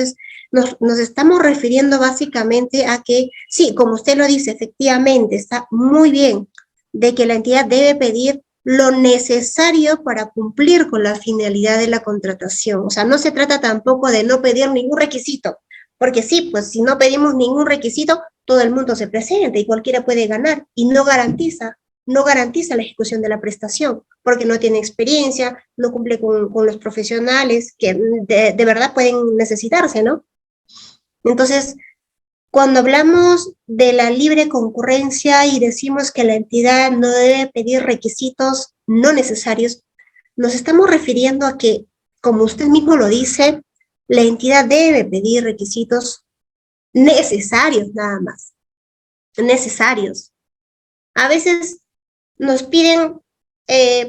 nos estamos refiriendo básicamente a que, sí, como usted lo dice, efectivamente, está muy bien, de que la entidad debe pedir lo necesario para cumplir con la finalidad de la contratación. O sea, no se trata tampoco de no pedir ningún requisito, porque sí, pues si no pedimos ningún requisito, todo el mundo se presenta y cualquiera puede ganar y no garantiza la ejecución de la prestación, porque no tiene experiencia, no cumple con los profesionales que de verdad pueden necesitarse, ¿no? Entonces, cuando hablamos de la libre concurrencia y decimos que la entidad no debe pedir requisitos no necesarios, nos estamos refiriendo a que, como usted mismo lo dice, la entidad debe pedir requisitos necesarios nada más, necesarios. A veces nos piden,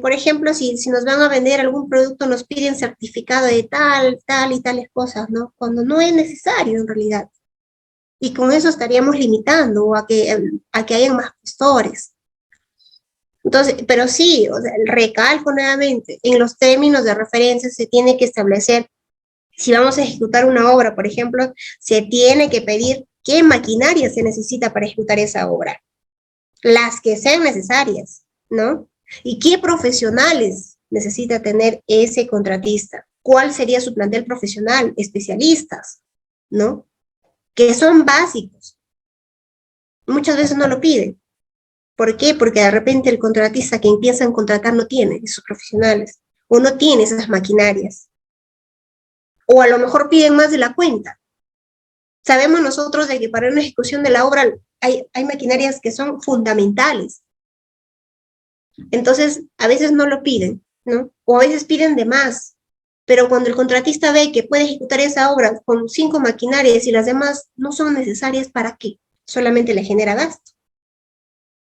por ejemplo, si nos van a vender algún producto, nos piden certificado de tal y tales cosas, ¿no? Cuando no es necesario en realidad. Y con eso estaríamos limitando a que hayan más postores. Entonces, pero sí, o sea, recalco nuevamente, en los términos de referencia se tiene que establecer, si vamos a ejecutar una obra, por ejemplo, se tiene que pedir qué maquinaria se necesita para ejecutar esa obra, las que sean necesarias, ¿no? Y qué profesionales necesita tener ese contratista, cuál sería su plantel profesional, especialistas, ¿no? Que son básicos. Muchas veces no lo piden. ¿Por qué? Porque de repente el contratista que empiezan a contratar no tiene esos profesionales, o no tiene esas maquinarias, o a lo mejor piden más de la cuenta. Sabemos nosotros de que para una ejecución de la obra hay maquinarias que son fundamentales. Entonces, a veces no lo piden, ¿no? O a veces piden de más. Pero cuando el contratista ve que puede ejecutar esa obra con 5 maquinarias y las demás no son necesarias, ¿para qué? Solamente le genera gasto,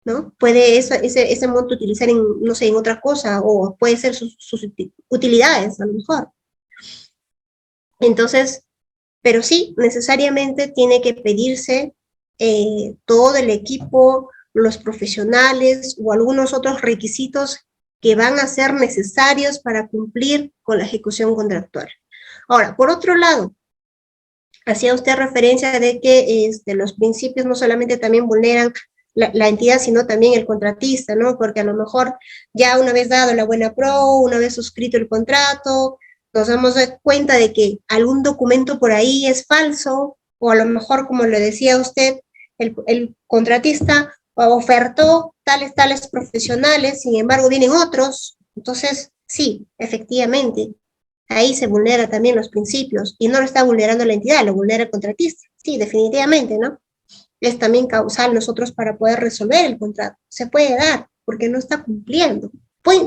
¿no? Puede ese monto utilizar en, no sé, en otra cosa, o puede ser sus utilidades, a lo mejor. Entonces, pero sí, necesariamente tiene que pedirse todo el equipo, los profesionales o algunos otros requisitos que van a ser necesarios para cumplir con la ejecución contractual. Ahora, por otro lado, hacía usted referencia de que los principios no solamente también vulneran la entidad, sino también el contratista, ¿no? Porque a lo mejor ya una vez dado la buena pro, una vez suscrito el contrato, nos damos cuenta de que algún documento por ahí es falso, o a lo mejor, como le decía usted, el contratista ofertó tales profesionales, sin embargo vienen otros. Entonces, sí, efectivamente, ahí se vulnera también los principios, y no lo está vulnerando la entidad, lo vulnera el contratista. Sí, definitivamente, ¿no? Es también causal nosotros para poder resolver el contrato. Se puede dar, porque no está cumpliendo.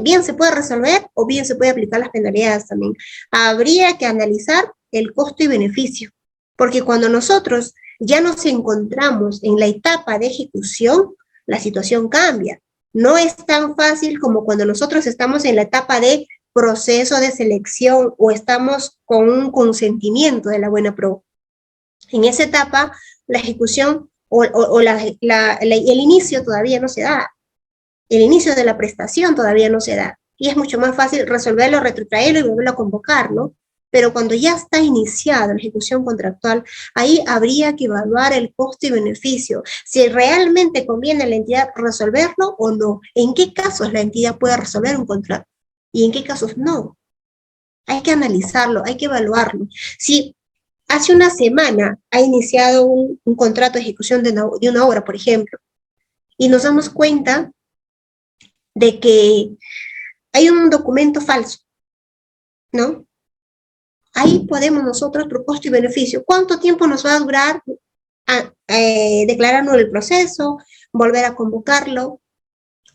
Bien se puede resolver o bien se puede aplicar las penalidades también. Habría que analizar el costo y beneficio, porque cuando nosotros ya nos encontramos en la etapa de ejecución, la situación cambia. No es tan fácil como cuando nosotros estamos en la etapa de proceso de selección o estamos con un consentimiento de la buena pro. En esa etapa, la ejecución o el inicio todavía no se da. El inicio de la prestación todavía no se da. Y es mucho más fácil resolverlo, retrotraerlo y volverlo a convocar, ¿no? Pero cuando ya está iniciada la ejecución contractual, ahí habría que evaluar el costo y beneficio, si realmente conviene a la entidad resolverlo o no, en qué casos la entidad puede resolver un contrato y en qué casos no. Hay que analizarlo, hay que evaluarlo. Si hace una semana ha iniciado un contrato de ejecución de una obra, por ejemplo, y nos damos cuenta de que hay un documento falso, ¿no? Ahí podemos nosotros, por costo y beneficio, ¿cuánto tiempo nos va a durar declararnos el proceso, volver a convocarlo?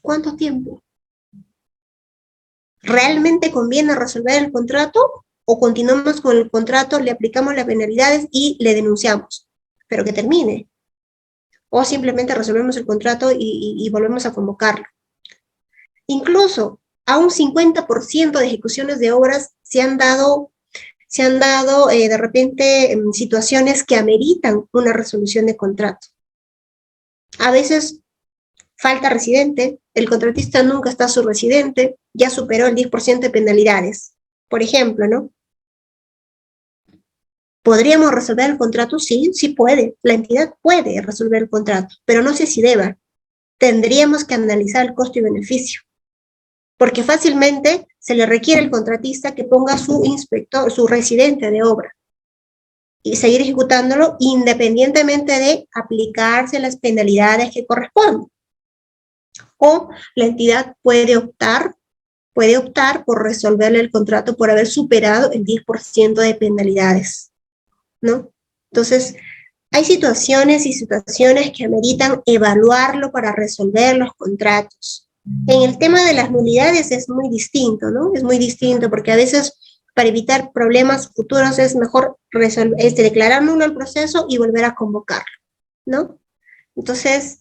¿Cuánto tiempo? ¿Realmente conviene resolver el contrato o continuamos con el contrato, le aplicamos las penalidades y le denunciamos? Pero que termine. O simplemente resolvemos el contrato y volvemos a convocarlo. Incluso a un 50% de ejecuciones de obras se han dado de repente situaciones que ameritan una resolución de contrato. A veces falta residente, el contratista nunca está su residente, ya superó el 10% de penalidades, por ejemplo, ¿no? ¿Podríamos resolver el contrato? Sí, sí puede. La entidad puede resolver el contrato, pero no sé si deba. Tendríamos que analizar el costo y beneficio, porque fácilmente se le requiere al contratista que ponga su inspector, su residente de obra, y seguir ejecutándolo independientemente de aplicarse las penalidades que corresponden. O la entidad puede optar por resolverle el contrato por haber superado el 10% de penalidades, ¿no? Entonces, hay situaciones y situaciones que ameritan evaluarlo para resolver los contratos. En el tema de las nulidades es muy distinto, ¿no? Es muy distinto porque a veces para evitar problemas futuros es mejor declarar nulo el proceso y volver a convocarlo, ¿no? Entonces,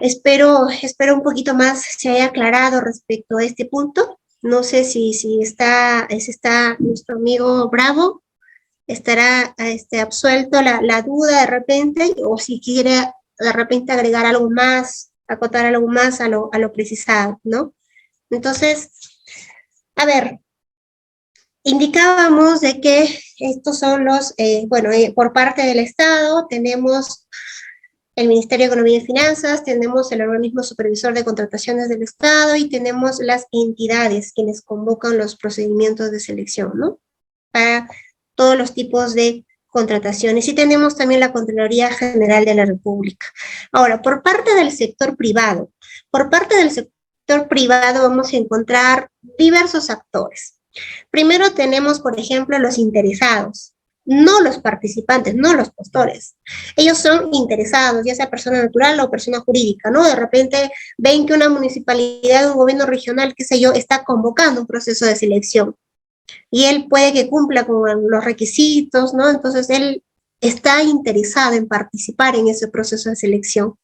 espero un poquito más se haya aclarado respecto a este punto. No sé si está nuestro amigo Bravo, estará absuelto la duda de repente, o si quiere de repente agregar algo más, acotar algo más a lo precisado, ¿no? Entonces, a ver, indicábamos de que estos son los, por parte del Estado tenemos el Ministerio de Economía y Finanzas, tenemos el organismo supervisor de contrataciones del Estado y tenemos las entidades quienes convocan los procedimientos de selección, ¿no? Para todos los tipos de contrataciones y tenemos también la Contraloría General de la República. Ahora, por parte del sector privado, vamos a encontrar diversos actores. Primero tenemos, por ejemplo, los interesados, no los participantes, no los postores. Ellos son interesados, ya sea persona natural o persona jurídica, ¿no? De repente ven que una municipalidad o un gobierno regional, qué sé yo, está convocando un proceso de selección y él puede que cumpla con los requisitos, ¿no? Entonces él está interesado en participar en ese proceso de selección,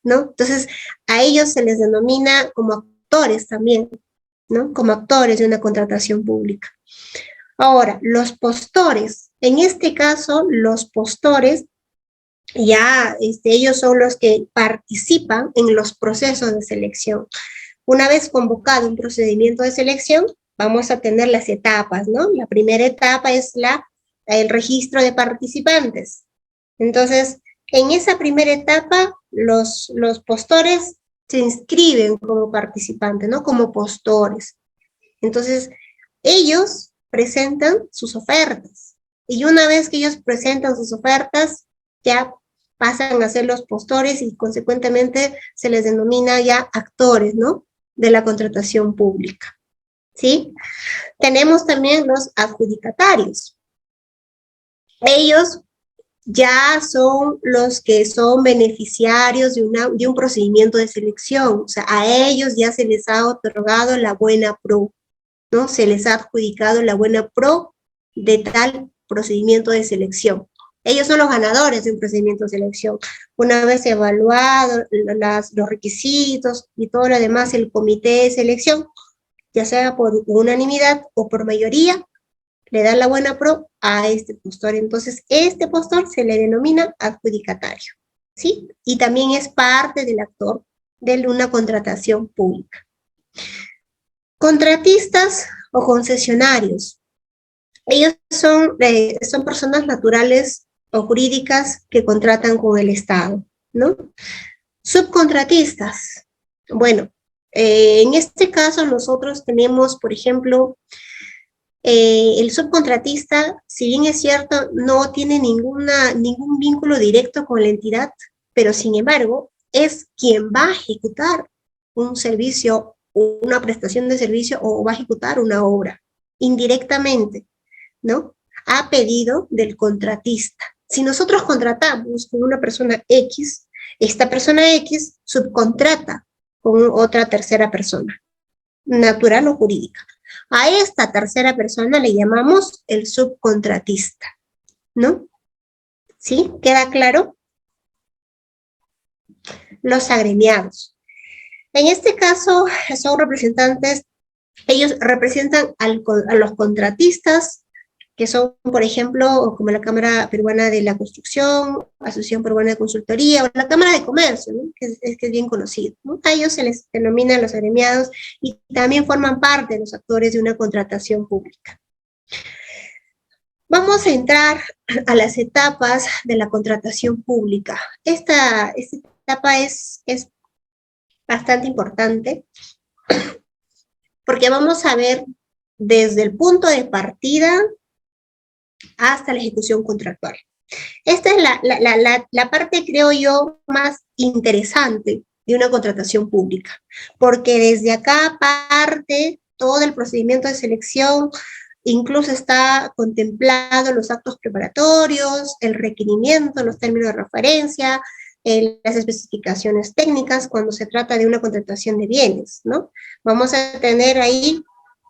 ¿no? Entonces a ellos se les denomina como actores también, ¿no? Como actores de una contratación pública. Ahora, los postores, en este caso, los postores ya ellos son los que participan en los procesos de selección. Una vez convocado un procedimiento de selección, vamos a tener las etapas, ¿no? La primera etapa es el registro de participantes. Entonces, en esa primera etapa, los postores se inscriben como participantes, ¿no? Como postores. Entonces, ellos presentan sus ofertas. Y una vez que ellos presentan sus ofertas, ya pasan a ser los postores y consecuentemente se les denomina ya actores, ¿no? De la contratación pública. ¿Sí? Tenemos también los adjudicatarios. Ellos ya son los que son beneficiarios de un procedimiento de selección. O sea, a ellos ya se les ha otorgado la buena pro, ¿no? Se les ha adjudicado la buena pro de tal procedimiento de selección. Ellos son los ganadores de un procedimiento de selección. Una vez evaluados los requisitos y todo lo demás, el comité de selección, ya sea por unanimidad o por mayoría, le da la buena pro a este postor. Entonces, este postor se le denomina adjudicatario, ¿sí? Y también es parte del actor de una contratación pública. Contratistas o concesionarios. Ellos son personas naturales o jurídicas que contratan con el Estado, ¿no? Subcontratistas. Bueno, en este caso nosotros tenemos, por ejemplo, el subcontratista, si bien es cierto, no tiene ningún vínculo directo con la entidad, pero sin embargo es quien va a ejecutar un servicio, una prestación de servicio o va a ejecutar una obra indirectamente, ¿no? A pedido del contratista. Si nosotros contratamos con una persona X, esta persona X subcontrata con otra tercera persona, natural o jurídica. A esta tercera persona le llamamos el subcontratista, ¿no? ¿Sí? ¿Queda claro? Los agremiados. En este caso son representantes, ellos representan a los contratistas, que son, por ejemplo, como la Cámara Peruana de la Construcción, Asociación Peruana de Consultoría, o la Cámara de Comercio, ¿no? que es bien conocido, ¿no? A ellos se les denomina los agremiados y también forman parte de los actores de una contratación pública. Vamos a entrar a las etapas de la contratación pública. Esta etapa es bastante importante porque vamos a ver desde el punto de partida hasta la ejecución contractual. Esta es la parte, creo yo, más interesante de una contratación pública, porque desde acá parte todo el procedimiento de selección, incluso está contemplado los actos preparatorios, el requerimiento, los términos de referencia, las especificaciones técnicas cuando se trata de una contratación de bienes, ¿no? Vamos a tener ahí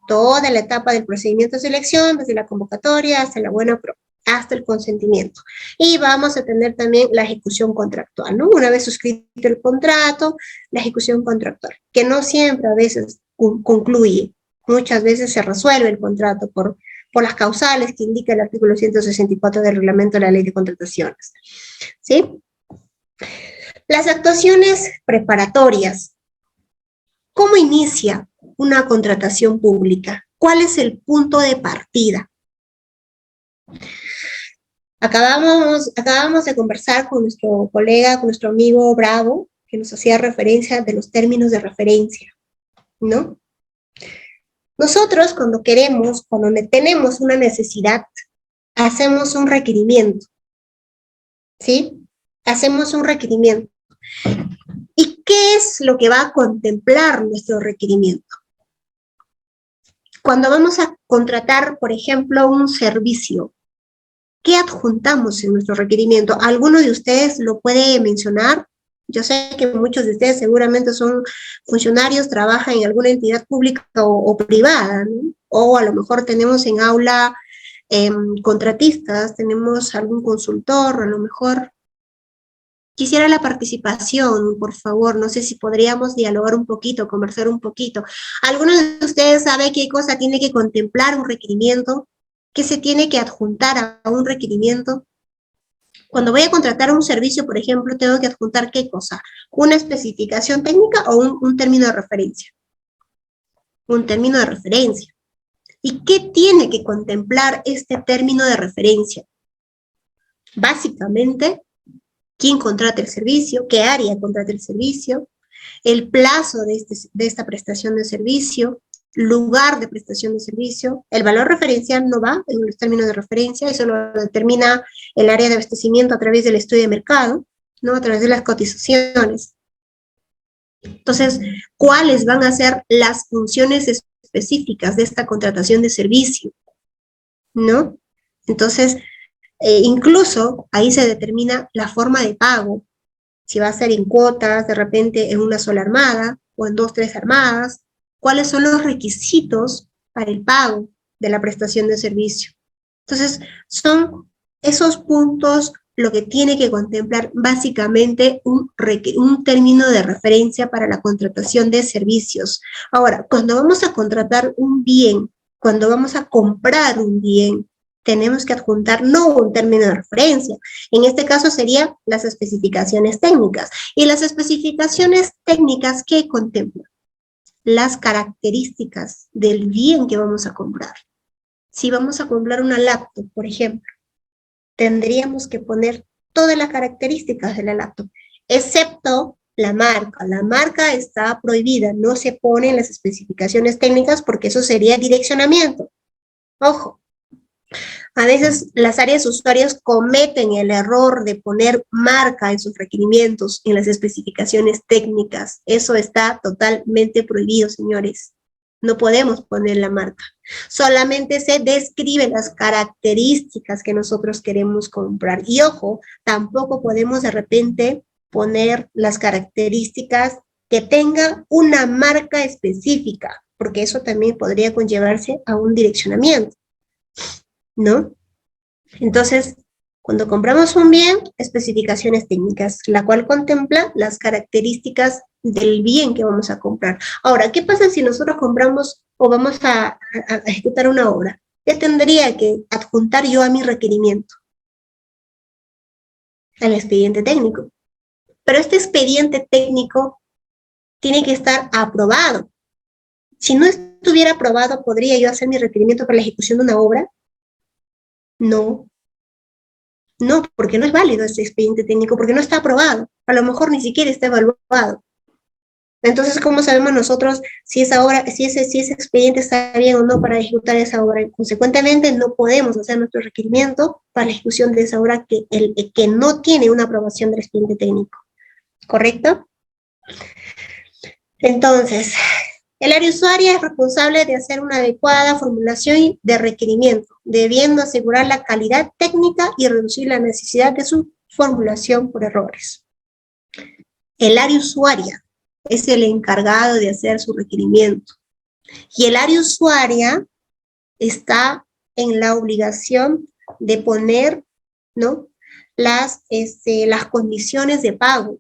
toda la etapa del procedimiento de selección, desde la convocatoria hasta la buena pro, hasta el consentimiento. Y vamos a tener también la ejecución contractual, ¿no? Una vez suscrito el contrato, la ejecución contractual, que no siempre a veces concluye. Muchas veces se resuelve el contrato por las causales que indica el artículo 164 del reglamento de la ley de contrataciones, ¿sí? Las actuaciones preparatorias. ¿Cómo inicia una contratación pública? ¿Cuál es el punto de partida? Acabamos de conversar con nuestro colega, con nuestro amigo Bravo, que nos hacía referencia de los términos de referencia, ¿no? Nosotros cuando tenemos una necesidad, hacemos un requerimiento, ¿sí? Hacemos un requerimiento. ¿Y qué es lo que va a contemplar nuestro requerimiento? Cuando vamos a contratar, por ejemplo, un servicio, ¿qué adjuntamos en nuestro requerimiento? ¿Alguno de ustedes lo puede mencionar? Yo sé que muchos de ustedes seguramente son funcionarios, trabajan en alguna entidad pública o privada, ¿no? O a lo mejor tenemos en aula contratistas, tenemos algún consultor, a lo mejor. Quisiera la participación, por favor. No sé si podríamos dialogar un poquito, conversar un poquito. ¿Alguno de ustedes sabe qué cosa tiene que contemplar un requerimiento? ¿Qué se tiene que adjuntar a un requerimiento? Cuando voy a contratar un servicio, por ejemplo, tengo que adjuntar ¿qué cosa? ¿Una especificación técnica o un término de referencia? Un término de referencia. ¿Y qué tiene que contemplar este término de referencia? Básicamente, quién contrata el servicio, qué área contrata el servicio, el plazo de esta prestación de servicio, lugar de prestación de servicio. El valor referencial no va en los términos de referencia, eso lo determina el área de abastecimiento a través del estudio de mercado, ¿no? A través de las cotizaciones. Entonces, ¿cuáles van a ser las funciones específicas de esta contratación de servicio? ¿No? Entonces, incluso ahí se determina la forma de pago, si va a ser en cuotas, de repente en una sola armada, o en 2, 3 armadas, cuáles son los requisitos para el pago de la prestación de servicio. Entonces, son esos puntos lo que tiene que contemplar básicamente un término de referencia para la contratación de servicios. Ahora, cuando vamos a contratar un bien, cuando vamos a comprar un bien, tenemos que adjuntar no un término de referencia. En este caso serían las especificaciones técnicas. Y las especificaciones técnicas, ¿qué contemplan? Las características del bien que vamos a comprar. Si vamos a comprar una laptop, por ejemplo, tendríamos que poner todas las características de la laptop, excepto la marca. La marca está prohibida, no se pone en las especificaciones técnicas porque eso sería direccionamiento. Ojo. A veces las áreas usuarias cometen el error de poner marca en sus requerimientos, en las especificaciones técnicas. Eso está totalmente prohibido, señores. No podemos poner la marca. Solamente se describen las características que nosotros queremos comprar. Y ojo, tampoco podemos de repente poner las características que tengan una marca específica, porque eso también podría conllevarse a un direccionamiento, ¿no? Entonces, cuando compramos un bien, especificaciones técnicas, la cual contempla las características del bien que vamos a comprar. Ahora, ¿qué pasa si nosotros compramos o vamos a ejecutar una obra? ¿Qué tendría que adjuntar yo a mi requerimiento? Al expediente técnico. Pero este expediente técnico tiene que estar aprobado. Si no estuviera aprobado, ¿podría yo hacer mi requerimiento para la ejecución de una obra? No. No, porque no es válido ese expediente técnico, porque no está aprobado. A lo mejor ni siquiera está evaluado. Entonces, ¿cómo sabemos nosotros si esa obra, si ese expediente está bien o no para ejecutar esa obra? Consecuentemente, no podemos hacer nuestro requerimiento para la ejecución de esa obra que no tiene una aprobación del expediente técnico. ¿Correcto? Entonces, el área usuaria es responsable de hacer una adecuada formulación de requerimiento, debiendo asegurar la calidad técnica y reducir la necesidad de su formulación por errores. El área usuaria es el encargado de hacer su requerimiento. Y el área usuaria está en la obligación de poner, ¿no?, las condiciones de pago.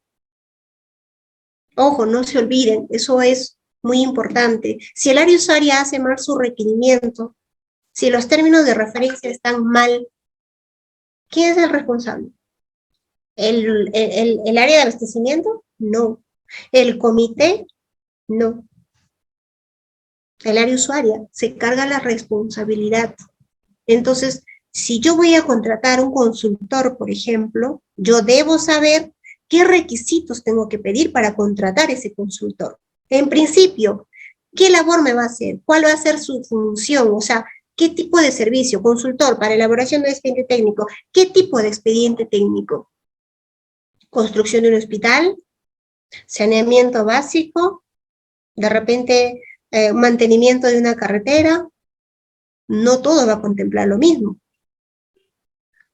Ojo, no se olviden, eso es muy importante. Si el área usuaria hace mal su requerimiento, si los términos de referencia están mal, ¿quién es el responsable? ¿El área de abastecimiento? No. ¿El comité? No. El área usuaria se carga la responsabilidad. Entonces, si yo voy a contratar un consultor, por ejemplo, yo debo saber qué requisitos tengo que pedir para contratar ese consultor. En principio, ¿qué labor me va a hacer? ¿Cuál va a ser su función? O sea, ¿Qué tipo de servicio? Consultor para elaboración de expediente técnico. ¿Qué tipo de expediente técnico? Construcción de un hospital, saneamiento básico, de repente mantenimiento de una carretera. No todo va a contemplar lo mismo.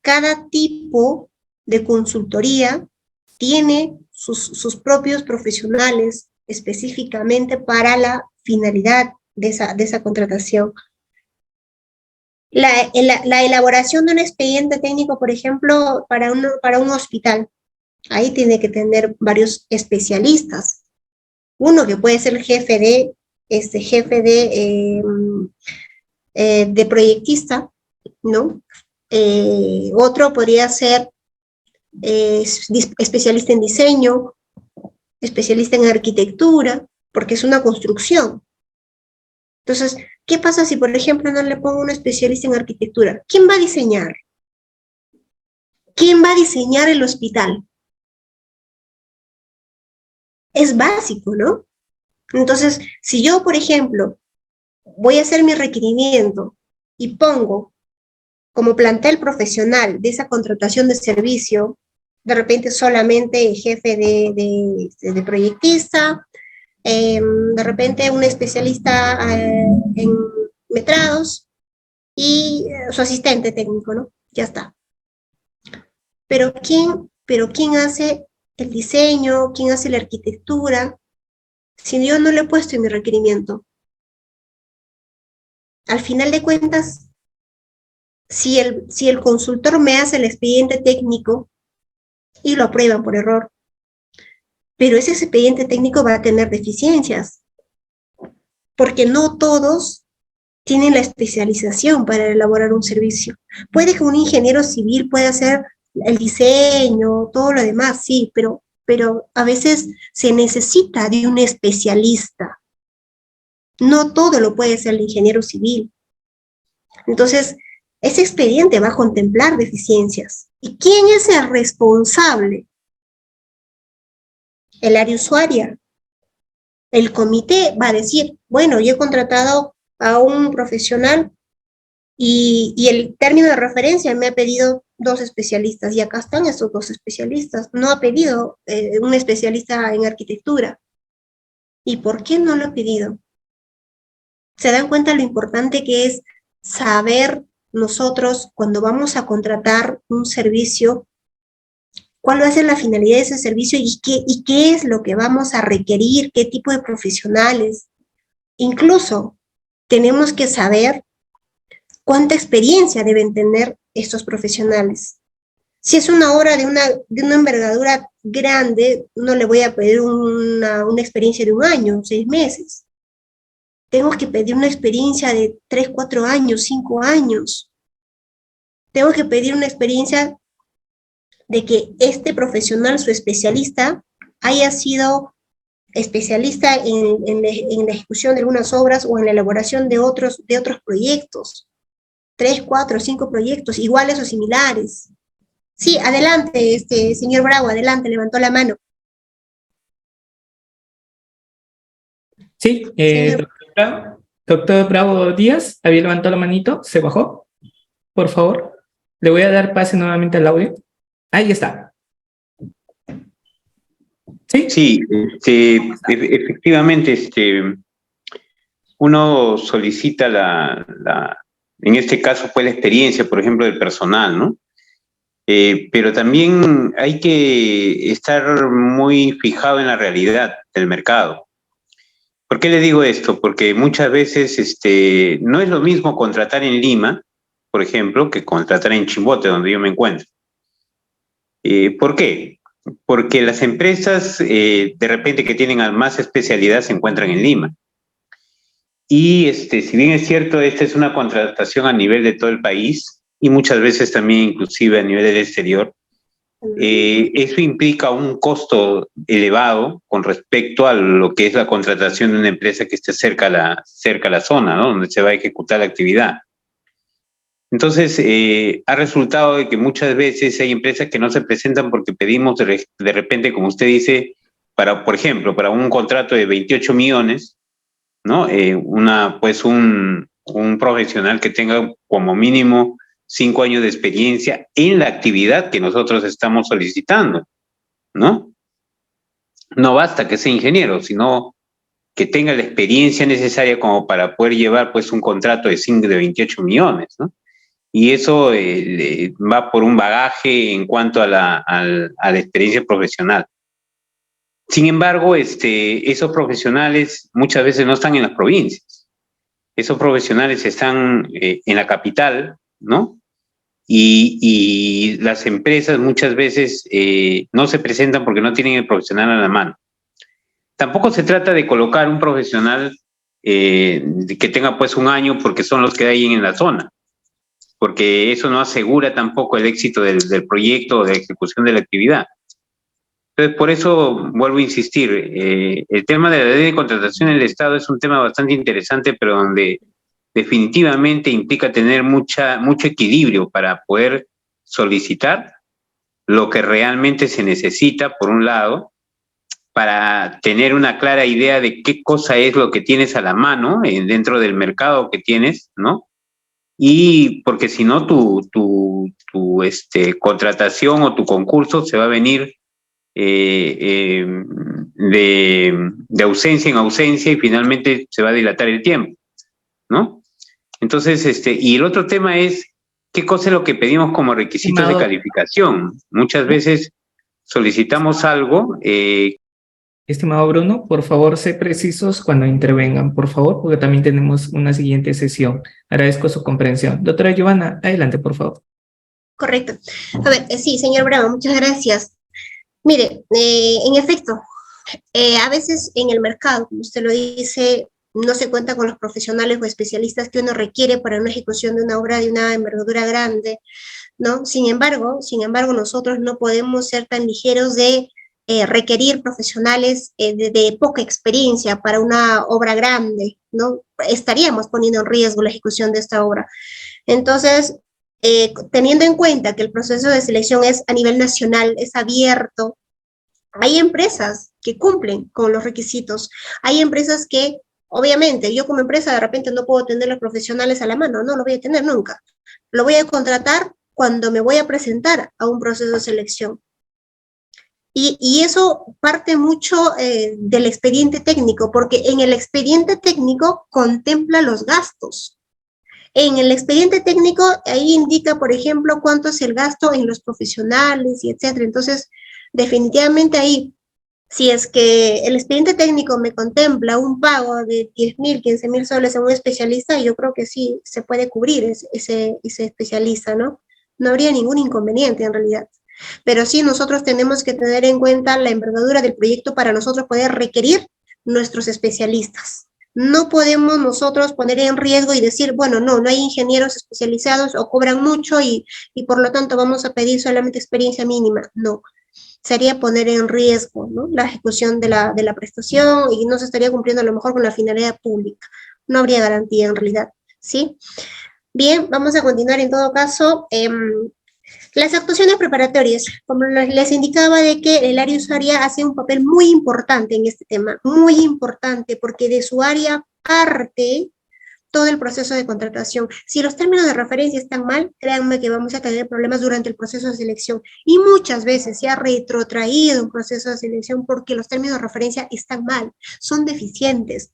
Cada tipo de consultoría tiene sus propios profesionales específicamente para la finalidad de esa contratación. La elaboración de un expediente técnico, por ejemplo, para un hospital, ahí tiene que tener varios especialistas. Uno que puede ser el jefe de proyectista, ¿no? Otro podría ser especialista en diseño, especialista en arquitectura, porque es una construcción. Entonces, ¿qué pasa si, por ejemplo, no le pongo un especialista en arquitectura? ¿Quién va a diseñar? ¿Quién va a diseñar el hospital? Es básico, ¿no? Entonces, si yo, por ejemplo, voy a hacer mi requerimiento y pongo como plantel profesional de esa contratación de servicio, de repente solamente jefe de proyectista, de repente un especialista en metrados y su asistente técnico, ¿no? Ya está. Pero ¿quién hace el diseño? ¿Quién hace la arquitectura? Si yo no lo he puesto en mi requerimiento. Al final de cuentas, si el consultor me hace el expediente técnico y lo aprueban por error, pero ese expediente técnico va a tener deficiencias, porque no todos tienen la especialización para elaborar un servicio. Puede que un ingeniero civil pueda hacer el diseño, todo lo demás, sí, pero a veces se necesita de un especialista. No todo lo puede hacer el ingeniero civil. Entonces, ese expediente va a contemplar deficiencias. ¿Y quién es el responsable? El área usuaria. El comité va a decir, bueno, yo he contratado a un profesional y el término de referencia me ha pedido 2 especialistas y acá están estos 2 especialistas. No ha pedido un especialista en arquitectura. ¿Y por qué no lo ha pedido? ¿Se dan cuenta lo importante que es saber nosotros cuando vamos a contratar un servicio, cuál va a ser la finalidad de ese servicio y qué es lo que vamos a requerir, qué tipo de profesionales? Incluso tenemos que saber cuánta experiencia deben tener estos profesionales. Si es una obra de una envergadura grande, no le voy a pedir una experiencia de 1 año, 6 meses. Tengo que pedir una experiencia de 3, 4 años, 5 años. Tengo que pedir una experiencia de que este profesional, su especialista, haya sido especialista en la ejecución de algunas obras o en la elaboración de otros proyectos. 3, 4, 5 proyectos iguales o similares. Sí, adelante, señor Bravo, adelante, levantó la mano. Sí, doctor Bravo Díaz, había levantado la manito, se bajó. Por favor, le voy a dar pase nuevamente al audio. Ahí está. Sí. Sí, efectivamente, uno solicita en este caso, pues la experiencia, por ejemplo, del personal, ¿no? Pero también hay que estar muy fijado en la realidad del mercado. ¿Por qué le digo esto? Porque muchas veces no es lo mismo contratar en Lima, por ejemplo, que contratar en Chimbote, donde yo me encuentro. ¿Por qué? Porque las empresas, de repente, que tienen más especialidad, se encuentran en Lima. Y si bien es cierto, esta es una contratación a nivel de todo el país y muchas veces también inclusive a nivel del exterior, eso implica un costo elevado con respecto a lo que es la contratación de una empresa que esté cerca a la zona, ¿no? Donde se va a ejecutar la actividad. Entonces, ha resultado de que muchas veces hay empresas que no se presentan porque pedimos de repente, como usted dice, por ejemplo, para un contrato de 28 millones, ¿no? un profesional que tenga como mínimo 5 años de experiencia en la actividad que nosotros estamos solicitando, ¿no? No basta que sea ingeniero, sino que tenga la experiencia necesaria como para poder llevar pues un contrato de 28 millones, ¿no? Y eso va por un bagaje en cuanto a la experiencia profesional. Sin embargo, esos profesionales muchas veces no están en las provincias. Esos profesionales están en la capital, ¿no? Y las empresas muchas veces no se presentan porque no tienen el profesional a la mano. Tampoco se trata de colocar un profesional que tenga pues un año porque son los que hay en la zona, porque eso no asegura tampoco el éxito del proyecto o de ejecución de la actividad. Entonces, por eso vuelvo a insistir, el tema de la ley de contratación en el Estado es un tema bastante interesante, pero donde definitivamente implica tener mucho equilibrio para poder solicitar lo que realmente se necesita, por un lado, para tener una clara idea de qué cosa es lo que tienes a la mano dentro del mercado que tienes, ¿no? Y porque si no, tu contratación o tu concurso se va a venir de ausencia en ausencia y finalmente se va a dilatar el tiempo, ¿no? Entonces, y el otro tema es, ¿qué cosa es lo que pedimos como requisitos de calificación? Muchas veces solicitamos algo. Estimado Bruno, por favor, sé precisos cuando intervengan, por favor, porque también tenemos una siguiente sesión. Agradezco su comprensión. Doctora Giovanna, adelante, por favor. Correcto. A ver, sí, señor Bravo, muchas gracias. Mire, en efecto, a veces en el mercado, como usted lo dice, no se cuenta con los profesionales o especialistas que uno requiere para una ejecución de una obra de una envergadura grande, ¿no? Sin embargo, nosotros no podemos ser tan ligeros de requerir profesionales de poca experiencia para una obra grande, ¿no? Estaríamos poniendo en riesgo la ejecución de esta obra. Entonces, teniendo en cuenta que el proceso de selección es a nivel nacional, es abierto, hay empresas que cumplen con los requisitos, hay empresas que, obviamente, yo como empresa de repente no puedo tener los profesionales a la mano, no lo voy a tener nunca, lo voy a contratar cuando me voy a presentar a un proceso de selección. Y eso parte mucho del expediente técnico, porque en el expediente técnico contempla los gastos. En el expediente técnico, ahí indica, por ejemplo, cuánto es el gasto en los profesionales y etcétera. Entonces, definitivamente ahí, si es que el expediente técnico me contempla un pago de 10.000, 15.000 soles a un especialista, yo creo que sí se puede cubrir ese especialista, ¿no? No habría ningún inconveniente en realidad. Pero sí nosotros tenemos que tener en cuenta la envergadura del proyecto para nosotros poder requerir nuestros especialistas. No podemos nosotros poner en riesgo y decir, bueno, no hay ingenieros especializados o cobran mucho y por lo tanto vamos a pedir solamente experiencia mínima. No, sería poner en riesgo, ¿no?, la ejecución de la prestación y no se estaría cumpliendo a lo mejor con la finalidad pública. No habría garantía en realidad, ¿sí? Bien, vamos a continuar en todo caso. Las actuaciones preparatorias, como les indicaba, de que el área usuaria hace un papel muy importante en este tema, muy importante, porque de su área parte todo el proceso de contratación. Si los términos de referencia están mal, créanme que vamos a tener problemas durante el proceso de selección. Y muchas veces se ha retrotraído un proceso de selección porque los términos de referencia están mal, son deficientes,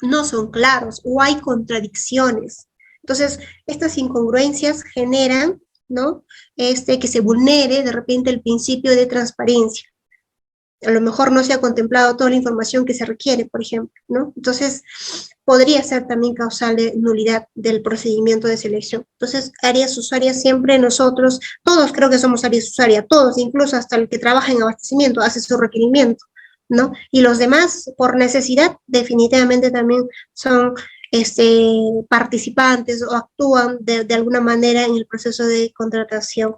no son claros o hay contradicciones. Entonces, estas incongruencias generan, ¿no?, que se vulnere de repente el principio de transparencia. A lo mejor no se ha contemplado toda la información que se requiere, por ejemplo, ¿no? Entonces, podría ser también causal de nulidad del procedimiento de selección. Entonces, áreas usuarias siempre nosotros, todos creo que somos áreas usuarias, todos, incluso hasta el que trabaja en abastecimiento, hace su requerimiento, ¿no? Y los demás, por necesidad, definitivamente también son participantes o actúan de alguna manera en el proceso de contratación.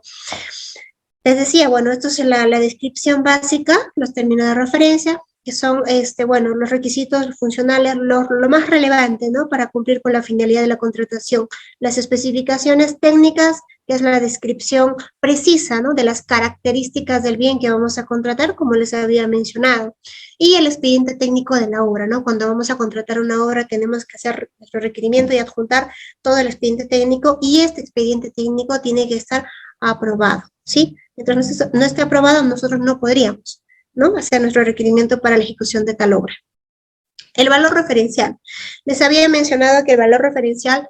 Les decía, bueno, esto es la descripción básica, los términos de referencia, que son, bueno, los requisitos funcionales, lo más relevante, ¿no?, para cumplir con la finalidad de la contratación. Las especificaciones técnicas, que es la descripción precisa, ¿no?, de las características del bien que vamos a contratar, como les había mencionado. Y el expediente técnico de la obra, ¿no? Cuando vamos a contratar una obra tenemos que hacer nuestro requerimiento y adjuntar todo el expediente técnico, y este expediente técnico tiene que estar aprobado, ¿sí? Entonces, no esté aprobado, nosotros no podríamos, ¿no?, hacer nuestro requerimiento para la ejecución de tal obra. El valor referencial. Les había mencionado que el valor referencial,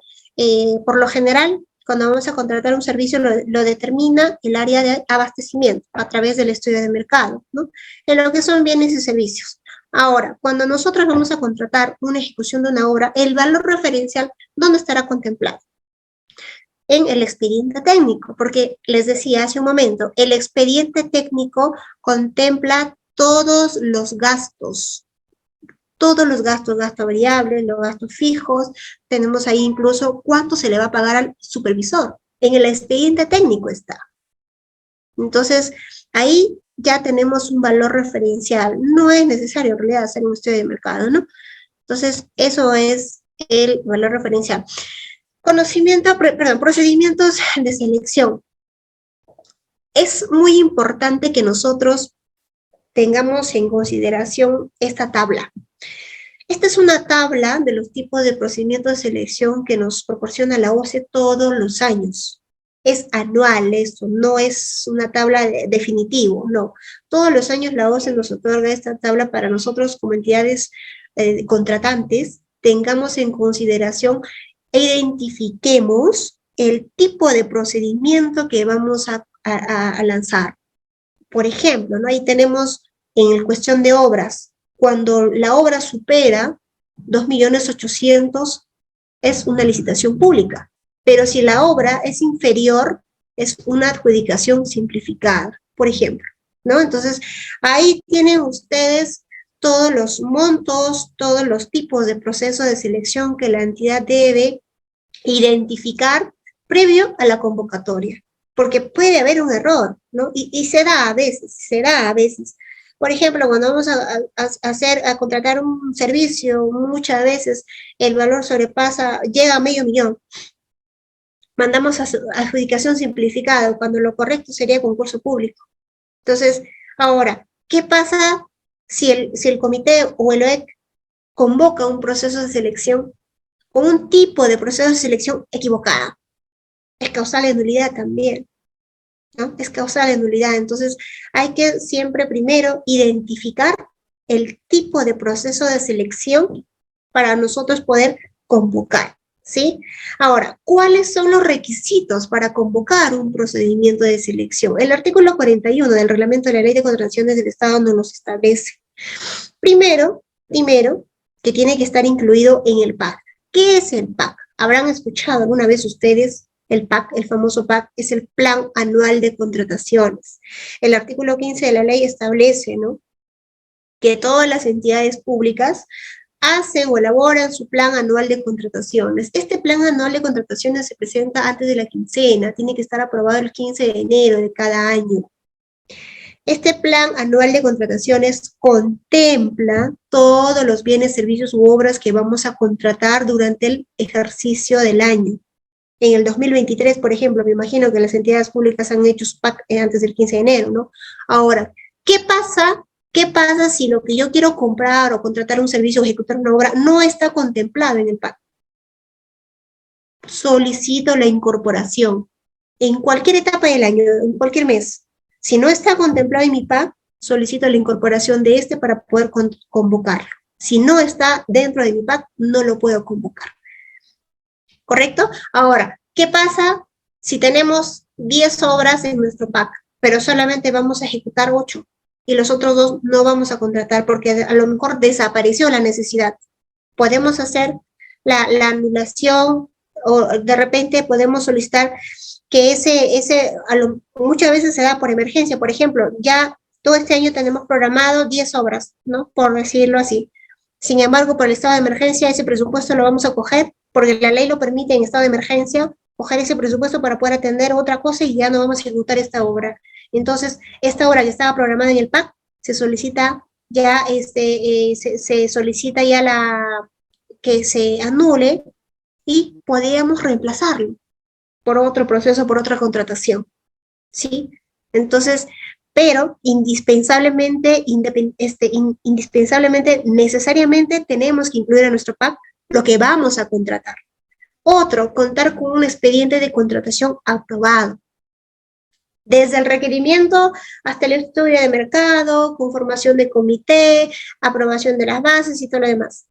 por lo general, cuando vamos a contratar un servicio, lo determina el área de abastecimiento a través del estudio de mercado, ¿no?, en lo que son bienes y servicios. Ahora, cuando nosotros vamos a contratar una ejecución de una obra, el valor referencial, ¿dónde estará contemplado? En el expediente técnico, porque les decía hace un momento, el expediente técnico contempla todos los gastos, gasto variable, los gastos fijos, tenemos ahí incluso cuánto se le va a pagar al supervisor. En el expediente técnico está. Entonces, ahí ya tenemos un valor referencial. No es necesario en realidad hacer un estudio de mercado, ¿no? Entonces, eso es el valor referencial. Procedimientos de selección. Es muy importante que nosotros tengamos en consideración esta tabla. Esta es una tabla de los tipos de procedimientos de selección que nos proporciona la OCE todos los años. Es anual esto, no es una tabla definitiva, no. Todos los años la OCE nos otorga esta tabla para nosotros como entidades contratantes, tengamos en consideración e identifiquemos el tipo de procedimiento que vamos a lanzar. Por ejemplo, ¿no?, ahí tenemos en la cuestión de obras, cuando la obra supera 2.800.000, es una licitación pública. Pero si la obra es inferior, es una adjudicación simplificada, por ejemplo, ¿no? Entonces, ahí tienen ustedes todos los montos, todos los tipos de proceso de selección que la entidad debe identificar previo a la convocatoria, porque puede haber un error, ¿no? Y se da a veces. Por ejemplo, cuando vamos a contratar un servicio, muchas veces el valor llega a $500,000. Mandamos a adjudicación simplificada, cuando lo correcto sería concurso público. Entonces, ahora, ¿qué pasa si el comité o el OEC convoca un proceso de selección con un tipo de proceso de selección equivocado? Es causal de nulidad también, ¿no? Es causal de nulidad. Entonces, hay que siempre primero identificar el tipo de proceso de selección para nosotros poder convocar, ¿sí? Ahora, ¿cuáles son los requisitos para convocar un procedimiento de selección? El artículo 41 del Reglamento de la Ley de Contrataciones del Estado nos los establece. Primero, que tiene que estar incluido en el PAC. ¿Qué es el PAC? ¿Habrán escuchado alguna vez ustedes el PAC? El famoso PAC es el Plan Anual de Contrataciones. El artículo 15 de la ley establece, ¿no?, que todas las entidades públicas hacen o elaboran su plan anual de contrataciones. Este plan anual de contrataciones se presenta antes de la quincena, tiene que estar aprobado el 15 de enero de cada año. Este plan anual de contrataciones contempla todos los bienes, servicios u obras que vamos a contratar durante el ejercicio del año. En el 2023, por ejemplo, me imagino que las entidades públicas han hecho su PAC antes del 15 de enero, ¿no? Ahora, ¿qué pasa si lo que yo quiero comprar o contratar un servicio o ejecutar una obra no está contemplado en el PAC? Solicito la incorporación en cualquier etapa del año, en cualquier mes. Si no está contemplado en mi PAC, solicito la incorporación de este para poder convocarlo. Si no está dentro de mi PAC, no lo puedo convocar. ¿Correcto? Ahora, ¿qué pasa si tenemos 10 obras en nuestro PAC, pero solamente vamos a ejecutar 8 y los otros 2 no vamos a contratar porque a lo mejor desapareció la necesidad? Podemos hacer la anulación, o de repente podemos solicitar que muchas veces se da por emergencia. Por ejemplo, ya todo este año tenemos programado 10 obras, ¿no?, por decirlo así. Sin embargo, por el estado de emergencia, ese presupuesto lo vamos a coger, porque la ley lo permite en estado de emergencia, coger ese presupuesto para poder atender otra cosa y ya no vamos a ejecutar esta obra. Entonces, esta obra que estaba programada en el PAC, se solicita ya, se solicita ya que se anule y podríamos reemplazarlo. por otro proceso, por otra contratación, ¿sí? Entonces, pero indispensablemente, indispensablemente, necesariamente tenemos que incluir a nuestro PAC lo que vamos a contratar. Otro, contar con un expediente de contratación aprobado. Desde el requerimiento hasta el estudio de mercado, conformación de comité, aprobación de las bases y todo lo demás.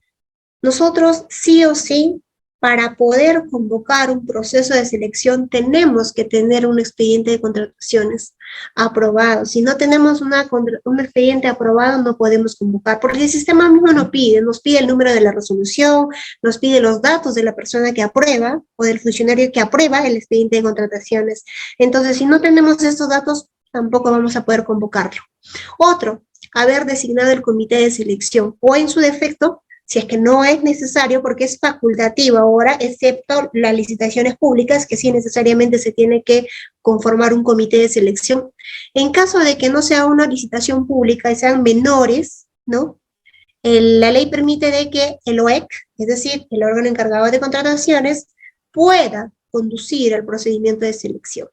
Nosotros sí o sí, para poder convocar un proceso de selección, tenemos que tener un expediente de contrataciones aprobado. Si no tenemos un expediente aprobado, no podemos convocar, porque el sistema mismo nos pide el número de la resolución, nos pide los datos de la persona que aprueba o del funcionario que aprueba el expediente de contrataciones. Entonces, si no tenemos estos datos, tampoco vamos a poder convocarlo. Otro, haber designado el comité de selección o en su defecto, si es que no es necesario, porque es facultativo ahora, excepto las licitaciones públicas, que sí necesariamente se tiene que conformar un comité de selección. En caso de que no sea una licitación pública y sean menores, ¿no? La ley permite de que el OEC, es decir, el órgano encargado de contrataciones, pueda conducir el procedimiento de selección.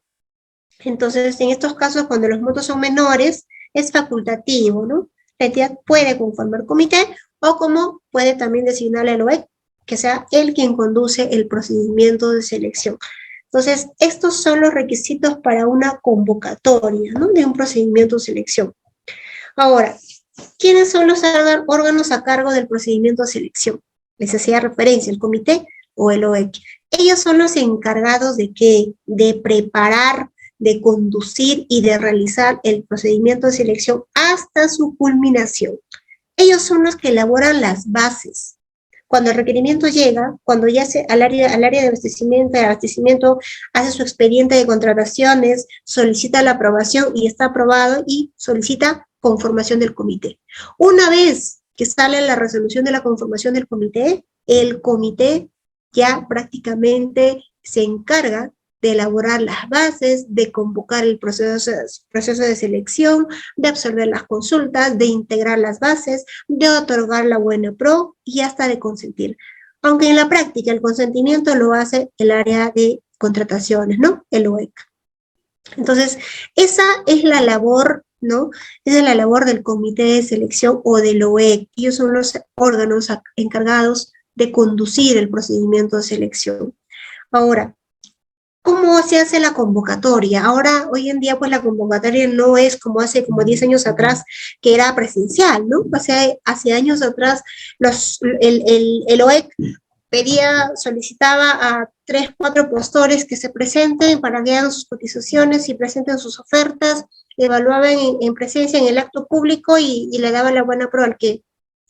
Entonces, en estos casos, cuando los montos son menores, es facultativo, ¿no? La entidad puede conformar comité o como puede también designarle al OEC, que sea él quien conduce el procedimiento de selección. Entonces, estos son los requisitos para una convocatoria, ¿no? De un procedimiento de selección. Ahora, ¿quiénes son los órganos a cargo del procedimiento de selección? Les hacía referencia, el comité o el OEC. Ellos son los encargados de ¿qué? De preparar, de conducir y de realizar el procedimiento de selección hasta su culminación. Ellos son los que elaboran las bases. Cuando el requerimiento llega, cuando ya al área de abastecimiento hace su expediente de contrataciones, solicita la aprobación y está aprobado y solicita conformación del comité. Una vez que sale la resolución de la conformación del comité, el comité ya prácticamente se encarga de elaborar las bases, de convocar el proceso de selección, de absorber las consultas, de integrar las bases, de otorgar la buena pro y hasta de consentir. Aunque en la práctica el consentimiento lo hace el área de contrataciones, ¿no? El OEC. Entonces, esa es la labor, ¿no? Esa es la labor del comité de selección o del OEC. Ellos son los órganos encargados de conducir el procedimiento de selección. Ahora, ¿cómo se hace la convocatoria? Ahora, hoy en día, pues la convocatoria no es como hace como 10 años atrás, que era presencial, ¿no? Hace años atrás, el OEC solicitaba a 3, 4 postores que se presenten para que hagan sus cotizaciones y presenten sus ofertas, evaluaban en presencia en el acto público y le daban la buena prueba al que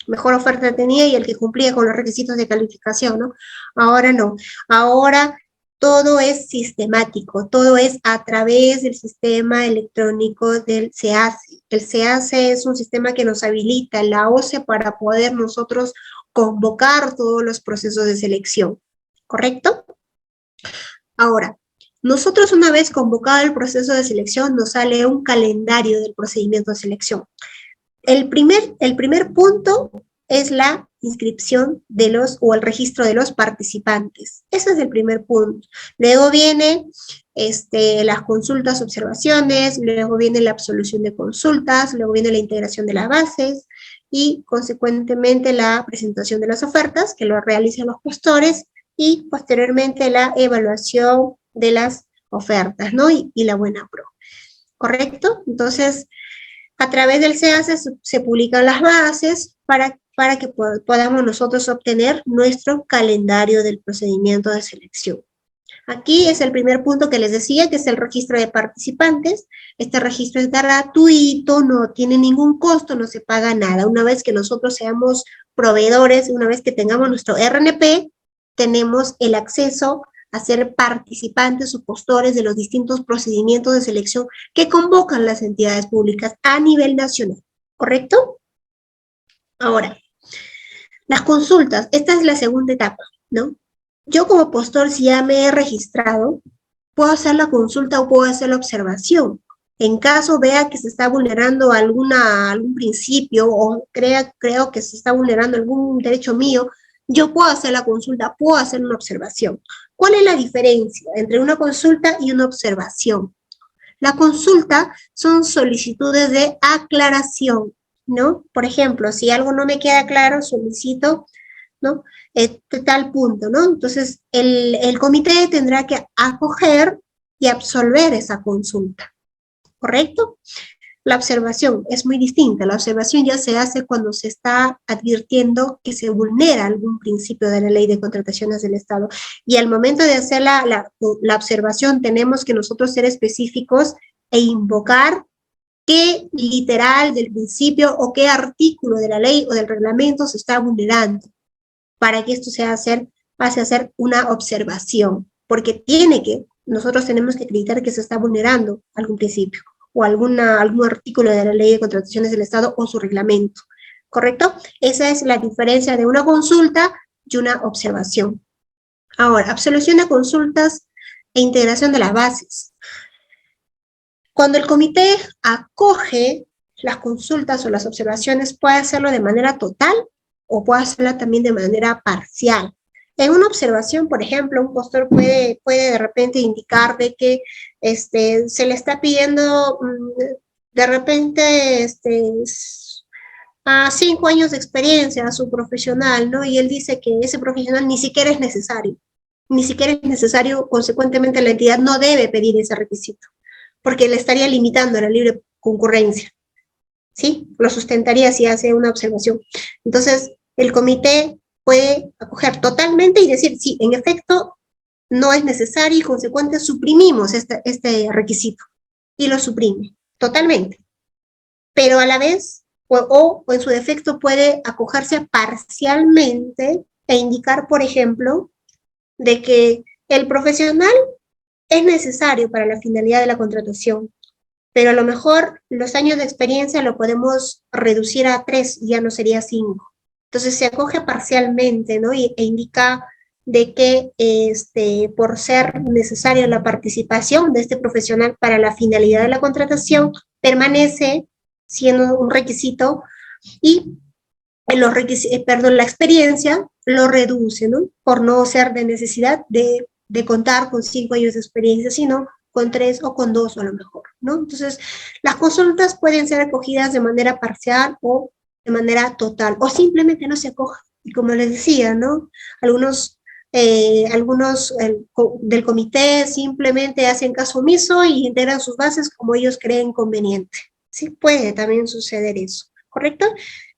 mejor oferta tenía y el que cumplía con los requisitos de calificación, ¿no? Ahora no. Ahora todo es sistemático, todo es a través del sistema electrónico del SEACE. El SEACE es un sistema que nos habilita la OCE para poder nosotros convocar todos los procesos de selección, ¿correcto? Ahora, nosotros una vez convocado el proceso de selección, nos sale un calendario del procedimiento de selección. El primer punto es la inscripción o el registro de los participantes. Ese es el primer punto. Luego viene las consultas, observaciones, luego viene la absolución de consultas, luego viene la integración de las bases y, consecuentemente, la presentación de las ofertas, que lo realizan los postores, y posteriormente la evaluación de las ofertas, ¿no? Y la buena pro. ¿Correcto? Entonces, a través del SEACE se publican las bases para que podamos nosotros obtener nuestro calendario del procedimiento de selección. Aquí es el primer punto que les decía, que es el registro de participantes. Este registro es gratuito, no tiene ningún costo, no se paga nada. Una vez que nosotros seamos proveedores, una vez que tengamos nuestro RNP, tenemos el acceso a ser participantes o postores de los distintos procedimientos de selección que convocan las entidades públicas a nivel nacional, ¿correcto? Ahora, las consultas, esta es la segunda etapa, ¿no? Yo como postor, si ya me he registrado, puedo hacer la consulta o puedo hacer la observación. En caso vea que se está vulnerando algún principio o creo que se está vulnerando algún derecho mío, yo puedo hacer la consulta, puedo hacer una observación. ¿Cuál es la diferencia entre una consulta y una observación? La consulta son solicitudes de aclaración, ¿no? Por ejemplo, si algo no me queda claro, solicito, ¿no? Tal punto, ¿no? Entonces, el comité tendrá que acoger y absolver esa consulta, ¿correcto? La observación es muy distinta. La observación ya se hace cuando se está advirtiendo que se vulnera algún principio de la ley de contrataciones del Estado. Y al momento de hacer la observación, tenemos que nosotros ser específicos e invocar qué literal del principio o qué artículo de la ley o del reglamento se está vulnerando para que esto pase a ser una observación. Porque nosotros tenemos que acreditar que se está vulnerando algún principio o algún artículo de la ley de contrataciones del Estado o su reglamento, ¿correcto? Esa es la diferencia de una consulta y una observación. Ahora, absolución de consultas e integración de las bases. Cuando el comité acoge las consultas o las observaciones, puede hacerlo de manera total o puede hacerlo también de manera parcial. En una observación, por ejemplo, un postor puede de repente indicar de que se le está pidiendo de repente a 5 años de experiencia a su profesional, ¿no? Y él dice que ese profesional ni siquiera es necesario. Ni siquiera es necesario, consecuentemente la entidad no debe pedir ese requisito, porque le estaría limitando a la libre concurrencia, ¿sí? Lo sustentaría si hace una observación. Entonces, el comité puede acoger totalmente y decir, sí, en efecto, no es necesario y consecuente suprimimos este requisito y lo suprime totalmente. Pero a la vez, o en su defecto, puede acogerse parcialmente e indicar, por ejemplo, de que el profesional es necesario para la finalidad de la contratación, pero a lo mejor los años de experiencia lo podemos reducir a 3, ya no sería 5. Entonces se acoge parcialmente, ¿no? E indica de que por ser necesaria la participación de este profesional para la finalidad de la contratación, permanece siendo un requisito y la experiencia lo reduce, ¿no? Por no ser de necesidad de contar con 5 años de experiencia, sino con 3 o con 2 a lo mejor, ¿no? Entonces, las consultas pueden ser acogidas de manera parcial o de manera total, o simplemente no se acojan. Y como les decía, ¿no? Algunos del comité simplemente hacen caso omiso y integran sus bases como ellos creen conveniente. Sí puede también suceder eso, ¿correcto?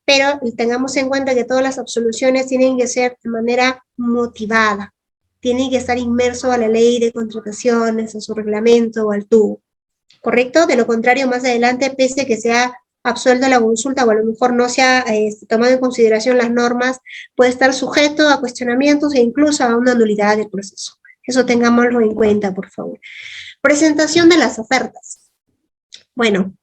Pero tengamos en cuenta que todas las absoluciones tienen que ser de manera motivada, tienen que estar inmerso a la ley de contrataciones, a su reglamento o al tubo, ¿correcto? De lo contrario, más adelante, pese a que sea absuelta la consulta o a lo mejor no se ha tomado en consideración las normas, puede estar sujeto a cuestionamientos e incluso a una nulidad del proceso. Eso tengámoslo en cuenta, por favor. Presentación de las ofertas. Bueno,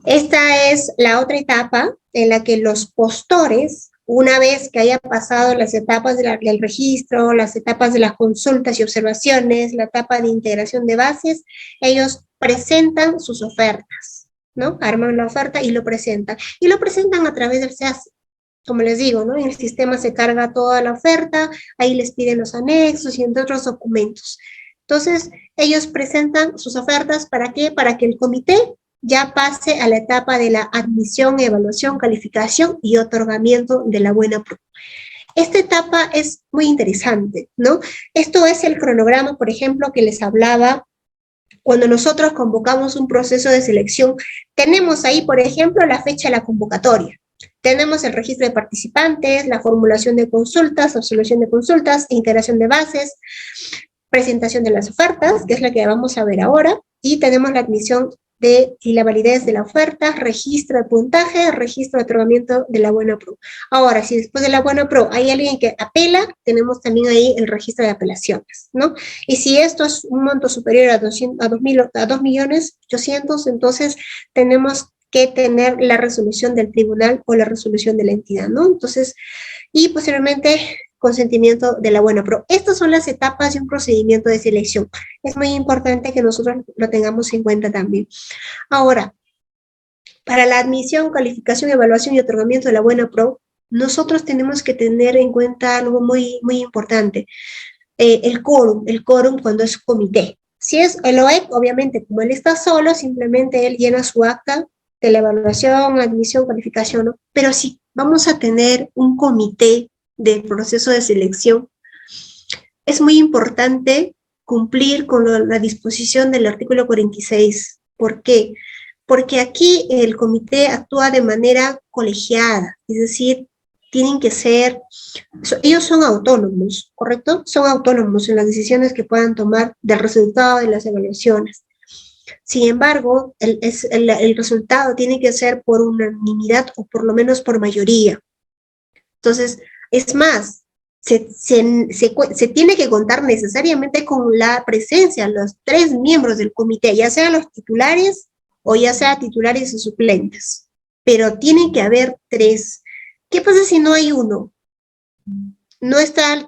esta es la otra etapa en la que los postores, una vez que haya pasado las etapas del registro, las etapas de las consultas y observaciones, la etapa de integración de bases, ellos presentan sus ofertas, ¿no? Arman la oferta y lo presentan. Y lo presentan a través del SEACE. Como les digo, ¿no? En el sistema se carga toda la oferta, ahí les piden los anexos y entre otros documentos. Entonces, ellos presentan sus ofertas, ¿para qué? Para que el comité ya pase a la etapa de la admisión, evaluación, calificación y otorgamiento de la buena prueba. Esta etapa es muy interesante, ¿no? Esto es el cronograma, por ejemplo, que les hablaba cuando nosotros convocamos un proceso de selección. Tenemos ahí, por ejemplo, la fecha de la convocatoria. Tenemos el registro de participantes, la formulación de consultas, absolución de consultas, integración de bases, presentación de las ofertas, que es la que vamos a ver ahora, y tenemos la admisión y la validez de la oferta, registro de puntaje, registro de otorgamiento de la buena pro. Ahora, si después de la buena pro hay alguien que apela, tenemos también ahí el registro de apelaciones, ¿no? Y si esto es un monto superior a 2.800.000, entonces tenemos que tener la resolución del tribunal o la resolución de la entidad, ¿no? Entonces, y posteriormente consentimiento de la buena pro. Estas son las etapas de un procedimiento de selección. Es muy importante que nosotros lo tengamos en cuenta también. Ahora, para la admisión, calificación, evaluación y otorgamiento de la buena pro, nosotros tenemos que tener en cuenta algo muy, muy importante. el quórum cuando es comité. Si es el OEC, obviamente, como él está solo, simplemente él llena su acta de la evaluación, admisión, calificación, ¿no? Pero si vamos a tener un comité del proceso de selección, es muy importante cumplir con la disposición del artículo 46. ¿Por qué? Porque aquí el comité actúa de manera colegiada, es decir, tienen que ser, ellos son autónomos, ¿correcto? Son autónomos en las decisiones que puedan tomar del resultado de las evaluaciones. Sin embargo, el resultado tiene que ser por unanimidad o por lo menos por mayoría. Entonces, es más, se tiene que contar necesariamente con la presencia de los 3 miembros del comité, ya sean los titulares o ya sea titulares y suplentes, pero tiene que haber 3. ¿Qué pasa si no hay uno? No está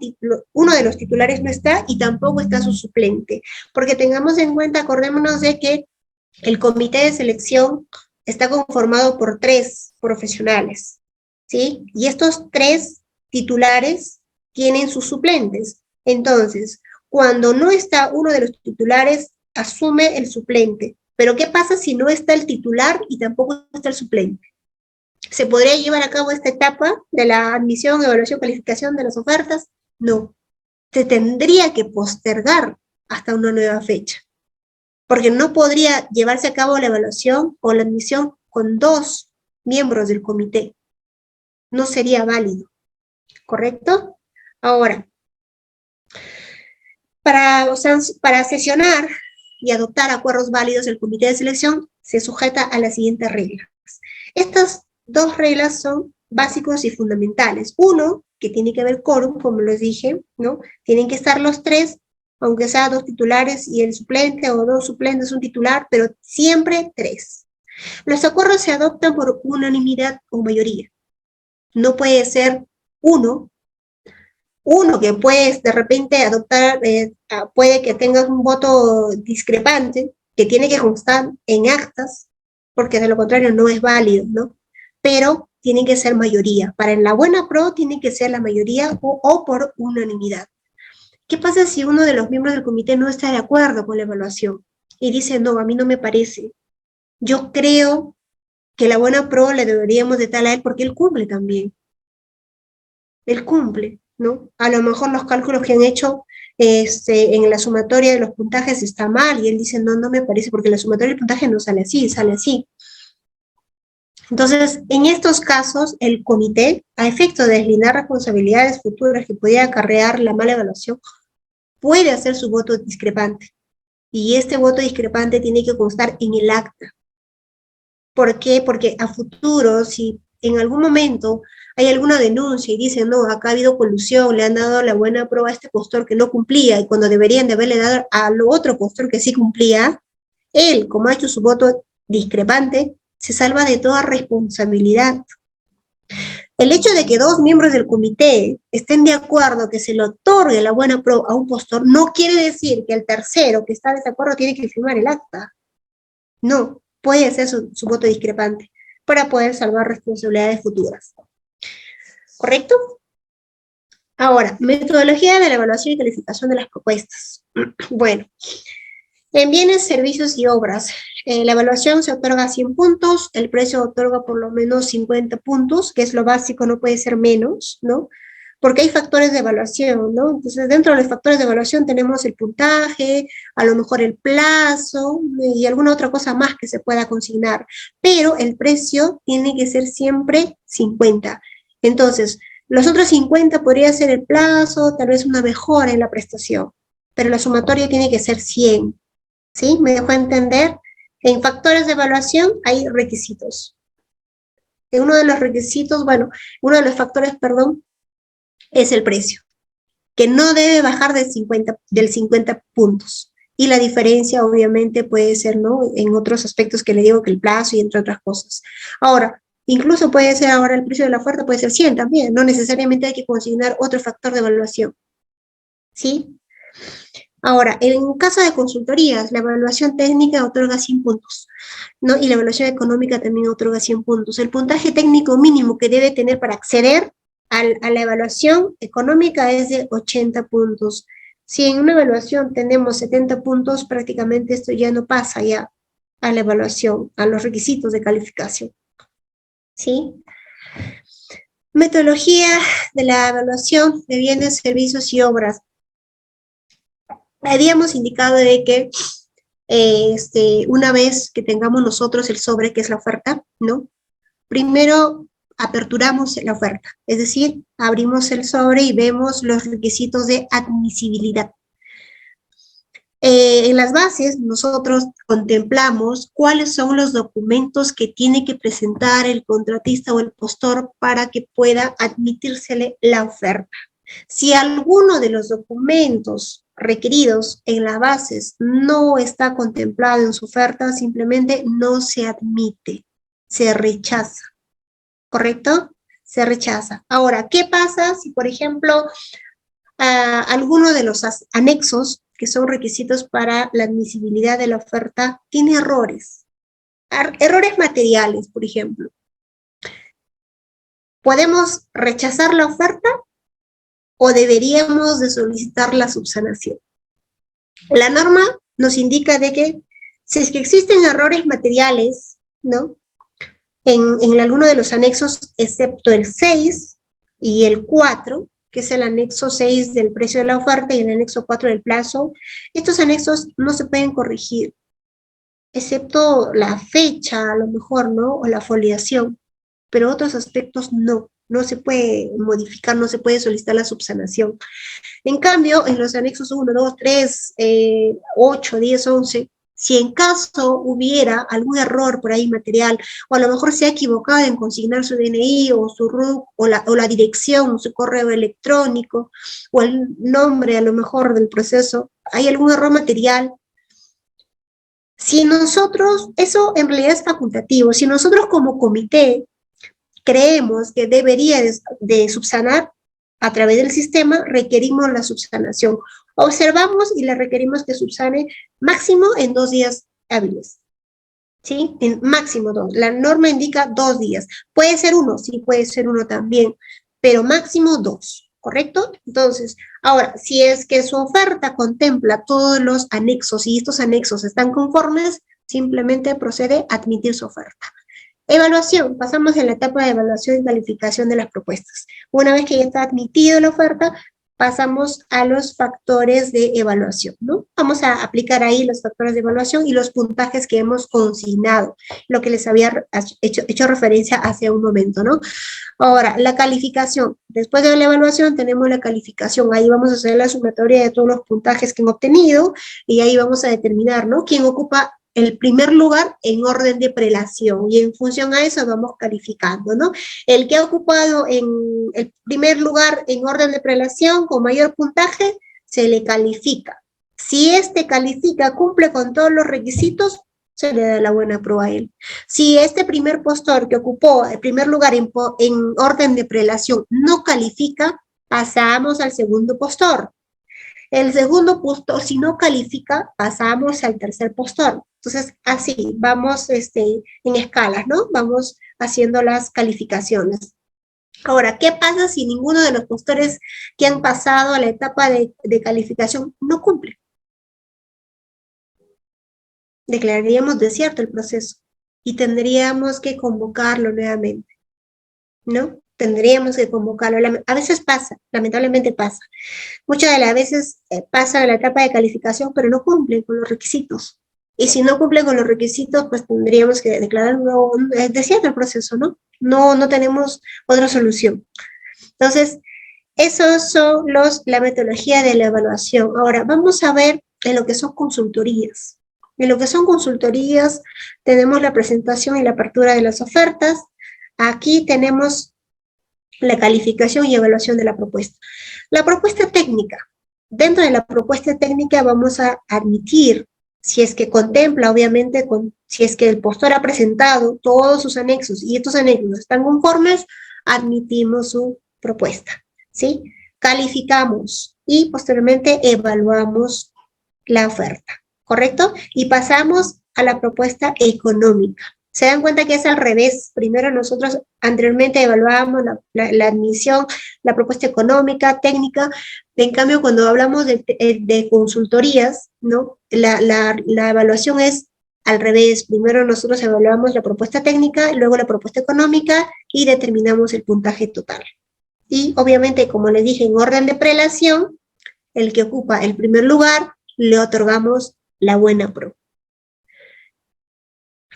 uno de los titulares no está y tampoco está su suplente, porque tengamos en cuenta, acordémonos de que el comité de selección está conformado por 3 profesionales, ¿sí? Y estos 3 titulares tienen sus suplentes. Entonces, cuando no está uno de los titulares, asume el suplente. Pero ¿qué pasa si no está el titular y tampoco está el suplente? ¿Se podría llevar a cabo esta etapa de la admisión, evaluación, calificación de las ofertas? No. Se tendría que postergar hasta una nueva fecha, porque no podría llevarse a cabo la evaluación o la admisión con 2 miembros del comité. No sería válido, ¿correcto? Ahora, para sesionar y adoptar acuerdos válidos, el comité de selección se sujeta a las siguientes reglas. Estas 2 reglas son básicos y fundamentales. Uno, que tiene que haber quórum, como les dije, ¿no? Tienen que estar los 3, aunque sea 2 titulares y el suplente, o 2 suplentes, un titular, pero siempre 3. Los acuerdos se adoptan por unanimidad o mayoría. No puede ser uno que puedes de repente adoptar, puede que tengas un voto discrepante, que tiene que constar en actas, porque de lo contrario no es válido, ¿no? Pero tiene que ser mayoría. Para la buena pro tiene que ser la mayoría o por unanimidad. ¿Qué pasa si uno de los miembros del comité no está de acuerdo con la evaluación y dice, no, a mí no me parece? Yo creo que la buena pro le deberíamos de dar a él porque él cumple también. Él cumple, ¿no? A lo mejor los cálculos que han hecho en la sumatoria de los puntajes está mal y él dice, no, no me parece porque la sumatoria del puntaje no sale así, sale así. Entonces, en estos casos, el comité, a efecto de deslindar responsabilidades futuras que pudiera acarrear la mala evaluación, puede hacer su voto discrepante. Y este voto discrepante tiene que constar en el acta. ¿Por qué? Porque a futuro, si en algún momento hay alguna denuncia y dicen, no, acá ha habido colusión, le han dado la buena prueba a este postor que no cumplía, y cuando deberían de haberle dado al otro postor que sí cumplía, él, como ha hecho su voto discrepante, se salva de toda responsabilidad. El hecho de que 2 miembros del comité estén de acuerdo que se le otorgue la buena prueba a un postor no quiere decir que el tercero que está de desacuerdo tiene que firmar el acta. No, puede ser su voto discrepante para poder salvar responsabilidades futuras. ¿Correcto? Ahora, metodología de la evaluación y calificación de las propuestas. Bueno, en bienes, servicios y obras, la evaluación se otorga 100 puntos, el precio otorga por lo menos 50 puntos, que es lo básico, no puede ser menos, ¿no? Porque hay factores de evaluación, ¿no? Entonces, dentro de los factores de evaluación tenemos el puntaje, a lo mejor el plazo y alguna otra cosa más que se pueda consignar, pero el precio tiene que ser siempre 50. Entonces, los otros 50 podría ser el plazo, tal vez una mejora en la prestación, pero la sumatoria tiene que ser 100. ¿Sí? ¿Me dejó entender? En factores de evaluación hay requisitos. En uno de los requisitos, uno de los factores, es el precio, que no debe bajar del 50 puntos. Y la diferencia, obviamente, puede ser, ¿no? En otros aspectos que le digo que el plazo y entre otras cosas. Ahora, incluso puede ser ahora el precio de la oferta, puede ser 100 también. No necesariamente hay que consignar otro factor de evaluación. ¿Sí? Ahora, en caso de consultorías, la evaluación técnica otorga 100 puntos, ¿no? Y la evaluación económica también otorga 100 puntos. El puntaje técnico mínimo que debe tener para acceder a la evaluación económica es de 80 puntos. Si en una evaluación tenemos 70 puntos, prácticamente esto ya no pasa ya a la evaluación, a los requisitos de calificación. ¿Sí? Metodología de la evaluación de bienes, servicios y obras. Habíamos indicado de que una vez que tengamos nosotros el sobre, que es la oferta, ¿no? Primero aperturamos la oferta, es decir, abrimos el sobre y vemos los requisitos de admisibilidad. En las bases nosotros contemplamos cuáles son los documentos que tiene que presentar el contratista o el postor para que pueda admitírsele la oferta. Si alguno de los documentos requeridos en las bases no está contemplado en su oferta, simplemente no se admite, se rechaza, ¿correcto? Se rechaza. Ahora, ¿qué pasa si, por ejemplo, alguno de los anexos que son requisitos para la admisibilidad de la oferta tiene errores? Errores materiales, por ejemplo. ¿Podemos rechazar la oferta o deberíamos de solicitar la subsanación? La norma nos indica de que si es que existen errores materiales, ¿no? En alguno de los anexos, excepto el 6 y el 4, que es el anexo 6 del precio de la oferta y el anexo 4 del plazo, estos anexos no se pueden corregir, excepto la fecha, a lo mejor, ¿no? O la foliación, pero otros aspectos no se puede modificar, no se puede solicitar la subsanación. En cambio, en los anexos 1, 2, 3, 8, 10, 11, si en caso hubiera algún error por ahí material, o a lo mejor se ha equivocado en consignar su DNI o su RUC, o la dirección, su correo electrónico, o el nombre a lo mejor del proceso, hay algún error material. Si nosotros, eso en realidad es facultativo, si nosotros como comité creemos que debería de subsanar a través del sistema, requerimos la subsanación. Observamos y le requerimos que subsane máximo en 2 días hábiles. ¿Sí? En máximo 2. La norma indica 2 días. Puede ser 1, sí, puede ser 1 también, pero máximo 2, ¿correcto? Entonces, ahora, si es que su oferta contempla todos los anexos y estos anexos están conformes, simplemente procede a admitir su oferta. Evaluación, pasamos a la etapa de evaluación y calificación de las propuestas. Una vez que ya está admitido la oferta, pasamos a los factores de evaluación, ¿no? Vamos a aplicar ahí los factores de evaluación y los puntajes que hemos consignado, lo que les había hecho referencia hace un momento, ¿no? Ahora, la calificación. Después de la evaluación tenemos la calificación. Ahí vamos a hacer la sumatoria de todos los puntajes que han obtenido y ahí vamos a determinar, ¿no? Quién ocupa el primer lugar en orden de prelación y en función a eso vamos calificando, ¿no? El que ha ocupado en el primer lugar en orden de prelación con mayor puntaje se le califica. Si este califica, cumple con todos los requisitos, se le da la buena prueba a él. Si este primer postor que ocupó el primer lugar en orden de prelación no califica, pasamos al segundo postor. El segundo postor, si no califica, pasamos al tercer postor. Entonces, así, vamos en escalas, ¿no? Vamos haciendo las calificaciones. Ahora, ¿qué pasa si ninguno de los postores que han pasado a la etapa de calificación no cumple? Declararíamos desierto el proceso y tendríamos que convocarlo nuevamente, ¿no? Tendríamos que convocarlo. A veces pasa, lamentablemente pasa. Muchas de las veces pasan a la etapa de calificación, pero no cumplen con los requisitos. Y si no cumplen con los requisitos, pues tendríamos que declarar desierto el proceso, ¿no? No tenemos otra solución. Entonces, esos son la metodología de la evaluación. Ahora, vamos a ver en lo que son consultorías. En lo que son consultorías, tenemos la presentación y la apertura de las ofertas. Aquí tenemos la calificación y evaluación de la propuesta. La propuesta técnica. Dentro de la propuesta técnica vamos a admitir, si es que contempla, obviamente, si es que el postor ha presentado todos sus anexos y estos anexos están conformes, admitimos su propuesta, ¿sí? Calificamos y posteriormente evaluamos la oferta, ¿correcto? Y pasamos a la propuesta económica. Se dan cuenta que es al revés. Primero nosotros anteriormente evaluábamos la admisión, la propuesta económica, técnica. En cambio, cuando hablamos de consultorías, ¿no? La evaluación es al revés. Primero nosotros evaluamos la propuesta técnica, luego la propuesta económica y determinamos el puntaje total. Y obviamente, como les dije, en orden de prelación, el que ocupa el primer lugar, le otorgamos la buena pro.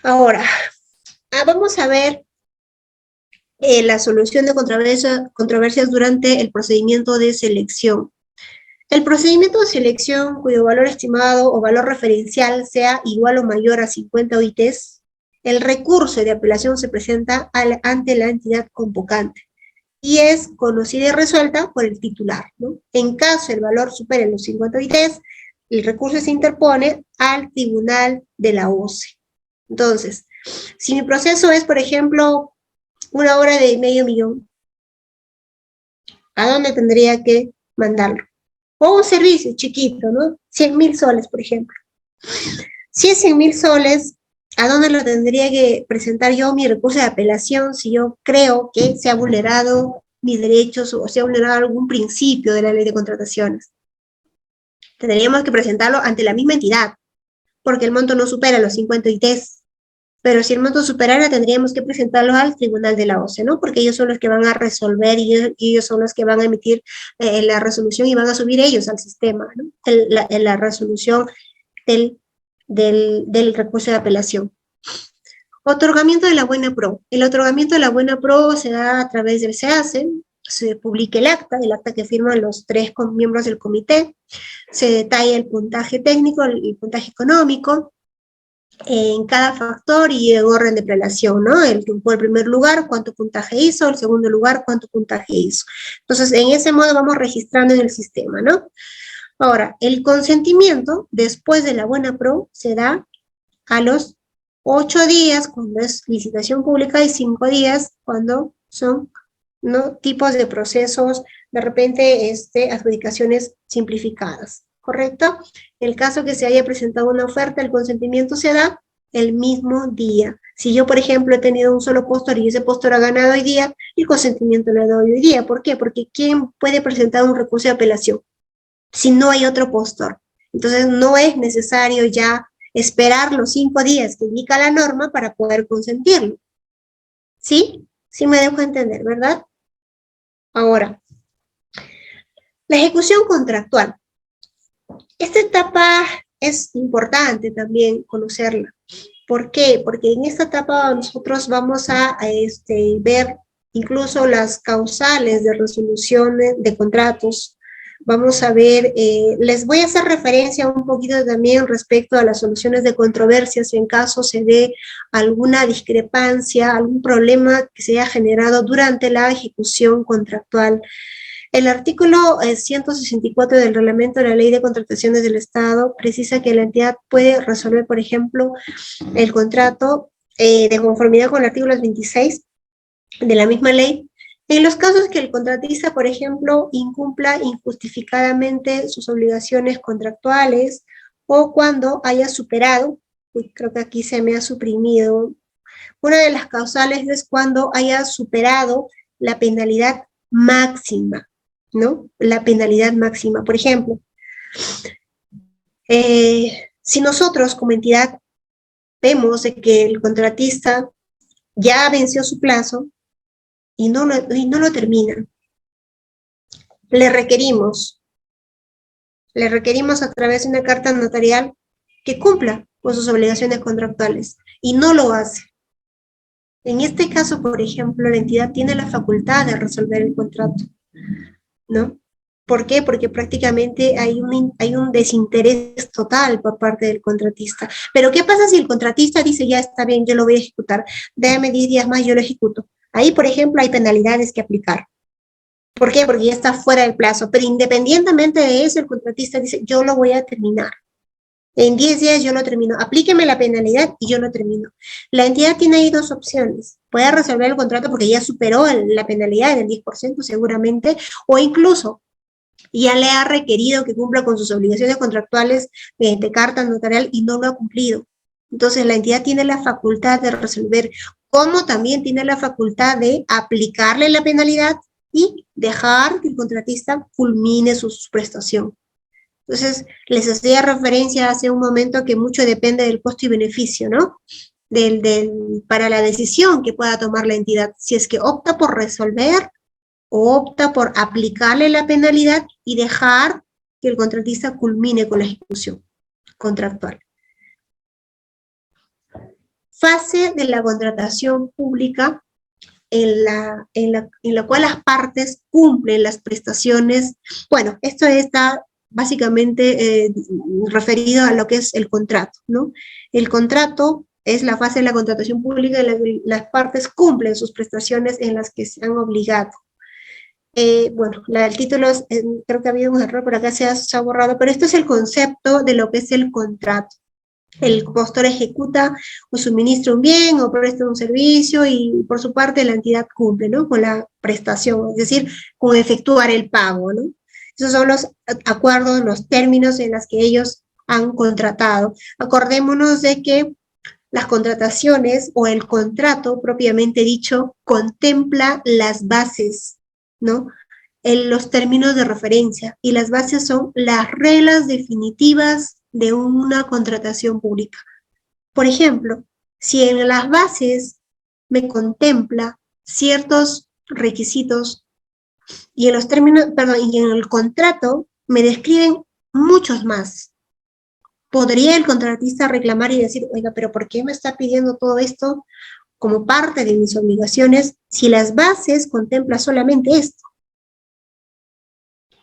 Ahora, vamos a ver la solución de controversias durante el procedimiento de selección. El procedimiento de selección cuyo valor estimado o valor referencial sea igual o mayor a 50 OITs, el recurso de apelación se presenta ante la entidad convocante y es conocida y resuelta por el titular, ¿no? En caso el valor supere los 50 OITs, el recurso se interpone al tribunal de la OCE. Entonces, si mi proceso es, por ejemplo, una obra de $500,000, ¿a dónde tendría que mandarlo? O un servicio chiquito, ¿no? 100.000 soles, por ejemplo. Si es 100.000 soles, ¿a dónde lo tendría que presentar yo mi recurso de apelación si yo creo que se ha vulnerado mis derechos o se ha vulnerado algún principio de la ley de contrataciones? Tendríamos que presentarlo ante la misma entidad, porque el monto no supera los 50 ITs. Pero si el monto superara, tendríamos que presentarlo al tribunal de la OCE, ¿no? Porque ellos son los que van a resolver y ellos son los que van a emitir la resolución y van a subir ellos al sistema, ¿no? La resolución del recurso de apelación. Otorgamiento de la buena pro. El otorgamiento de la buena pro se da a través del SEACE, se publica el acta que firman los 3 miembros del comité, se detalla el puntaje técnico, el puntaje económico, en cada factor y en orden de prelación, ¿no? El que ocupó el primer lugar, cuánto puntaje hizo, el segundo lugar, cuánto puntaje hizo. Entonces, en ese modo vamos registrando en el sistema, ¿no? Ahora, el consentimiento, después de la buena pro, se da a los 8 días, cuando es licitación pública, y 5 días, cuando son, ¿no?, tipos de procesos, de repente, adjudicaciones simplificadas. ¿Correcto? En el caso que se haya presentado una oferta, el consentimiento se da el mismo día. Si yo, por ejemplo, he tenido un solo postor y ese postor ha ganado hoy día, el consentimiento le doy hoy día. ¿Por qué? Porque ¿quién puede presentar un recurso de apelación si no hay otro postor? Entonces, no es necesario ya esperar los 5 días que indica la norma para poder consentirlo. ¿Sí? Sí me dejo entender, ¿verdad? Ahora, la ejecución contractual. Esta etapa es importante también conocerla. ¿Por qué? Porque en esta etapa nosotros vamos a ver incluso las causales de resolución de contratos. Vamos a ver, les voy a hacer referencia un poquito también respecto a las soluciones de controversias en caso se dé alguna discrepancia, algún problema que se haya generado durante la ejecución contractual. El artículo 164 del reglamento de la Ley de Contrataciones del Estado precisa que la entidad puede resolver, por ejemplo, el contrato de conformidad con el artículo 26 de la misma ley, en los casos que el contratista, por ejemplo, incumpla injustificadamente sus obligaciones contractuales o cuando haya superado, creo que aquí se me ha suprimido, una de las causales es cuando haya superado la penalidad máxima, ¿no? La penalidad máxima. Por ejemplo, si nosotros como entidad vemos de que el contratista ya venció su plazo y no lo termina, le requerimos a través de una carta notarial que cumpla con sus obligaciones contractuales y no lo hace. En este caso, por ejemplo, la entidad tiene la facultad de resolver el contrato, ¿no? ¿Por qué? Porque prácticamente hay un desinterés total por parte del contratista. Pero ¿qué pasa si el contratista dice, ya está bien, yo lo voy a ejecutar, déjame 10 días más, yo lo ejecuto? Ahí, por ejemplo, hay penalidades que aplicar. ¿Por qué? Porque ya está fuera del plazo. Pero independientemente de eso, el contratista dice, yo lo voy a terminar. En 10 días yo lo termino. Aplíqueme la penalidad y yo lo termino. La entidad tiene ahí 2 opciones. Puede resolver el contrato porque ya superó la penalidad del 10% seguramente, o incluso ya le ha requerido que cumpla con sus obligaciones contractuales mediante carta notarial y no lo ha cumplido. Entonces, la entidad tiene la facultad de resolver, como también tiene la facultad de aplicarle la penalidad y dejar que el contratista culmine su prestación. Entonces, les hacía referencia hace un momento que mucho depende del costo y beneficio, ¿no? Para la decisión que pueda tomar la entidad, si es que opta por resolver o opta por aplicarle la penalidad y dejar que el contratista culmine con la ejecución contractual. Fase de la contratación pública en la cual las partes cumplen las prestaciones. Bueno, esto está básicamente referido a lo que es el contrato, ¿no? El contrato es la fase de la contratación pública en la que las partes cumplen sus prestaciones en las que se han obligado. Bueno, el título, creo que ha habido un error, por acá se ha borrado, pero esto es el concepto de lo que es el contrato. El postor ejecuta o suministra un bien o presta un servicio y por su parte la entidad cumple, ¿no? Con la prestación, es decir, con efectuar el pago, ¿no? Esos son los acuerdos, los términos en los que ellos han contratado. Acordémonos de que las contrataciones o el contrato propiamente dicho contempla las bases, ¿no? En los términos de referencia, y las bases son las reglas definitivas de una contratación pública. Por ejemplo, si en las bases me contempla ciertos requisitos y en los términos, perdón, y en el contrato me describen muchos más, ¿podría el contratista reclamar y decir, oiga, pero ¿por qué me está pidiendo todo esto como parte de mis obligaciones si las bases contemplan solamente esto?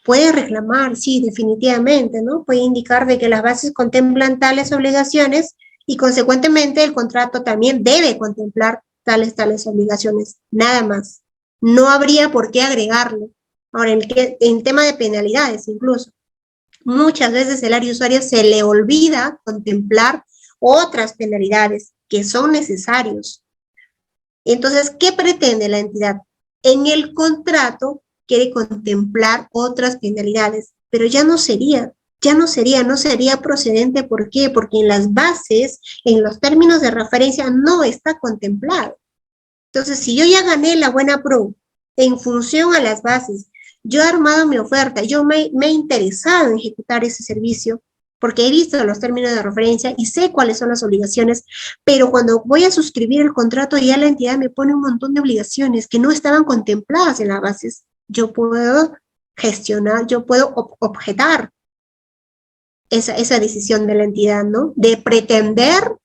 Puede reclamar, sí, definitivamente, ¿no? Puede indicar de que las bases contemplan tales obligaciones y consecuentemente el contrato también debe contemplar tales obligaciones, nada más. No habría por qué agregarlo. Ahora, en tema de penalidades incluso, muchas veces el área usuaria se le olvida contemplar otras penalidades que son necesarios. Entonces, ¿qué pretende la entidad? En el contrato quiere contemplar otras penalidades, pero no sería procedente. ¿Por qué? Porque en las bases, en los términos de referencia, no está contemplado. Entonces, si yo ya gané la buena pro en función a las bases, yo he armado mi oferta, yo me he interesado en ejecutar ese servicio, porque he visto los términos de referencia y sé cuáles son las obligaciones, pero cuando voy a suscribir el contrato ya la entidad me pone un montón de obligaciones que no estaban contempladas en las bases. Yo puedo gestionar, yo puedo objetar esa decisión de la entidad, ¿no? De pretender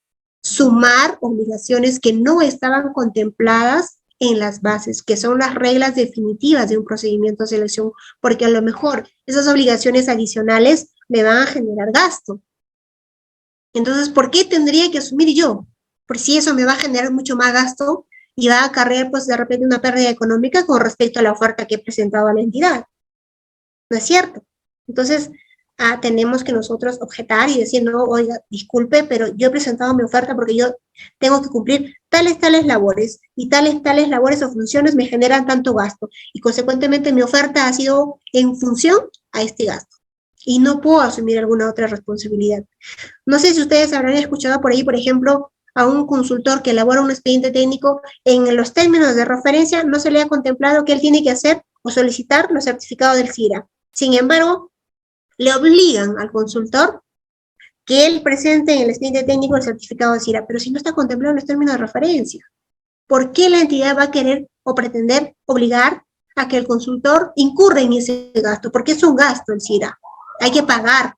sumar obligaciones que no estaban contempladas en las bases, que son las reglas definitivas de un procedimiento de selección, porque a lo mejor esas obligaciones adicionales me van a generar gasto. Entonces, ¿por qué tendría que asumir yo? Por si eso me va a generar mucho más gasto y va a acarrear, pues, de repente una pérdida económica con respecto a la oferta que he presentado a la entidad. ¿No es cierto? Entonces, tenemos que nosotros objetar y decir, no, oiga, disculpe, pero yo he presentado mi oferta porque yo tengo que cumplir tales labores, y tales labores o funciones me generan tanto gasto, y consecuentemente mi oferta ha sido en función a este gasto, y no puedo asumir alguna otra responsabilidad. No sé si ustedes habrán escuchado por ahí, por ejemplo, a un consultor que elabora un expediente técnico, en los términos de referencia no se le ha contemplado que él tiene que hacer o solicitar los certificados del CIRA. Sin embargo, le obligan al consultor que él presente en el expediente técnico el certificado de CIRA, pero si no está contemplado en los términos de referencia, ¿por qué la entidad va a querer o pretender obligar a que el consultor incurra en ese gasto? Porque es un gasto el CIRA, hay que pagar,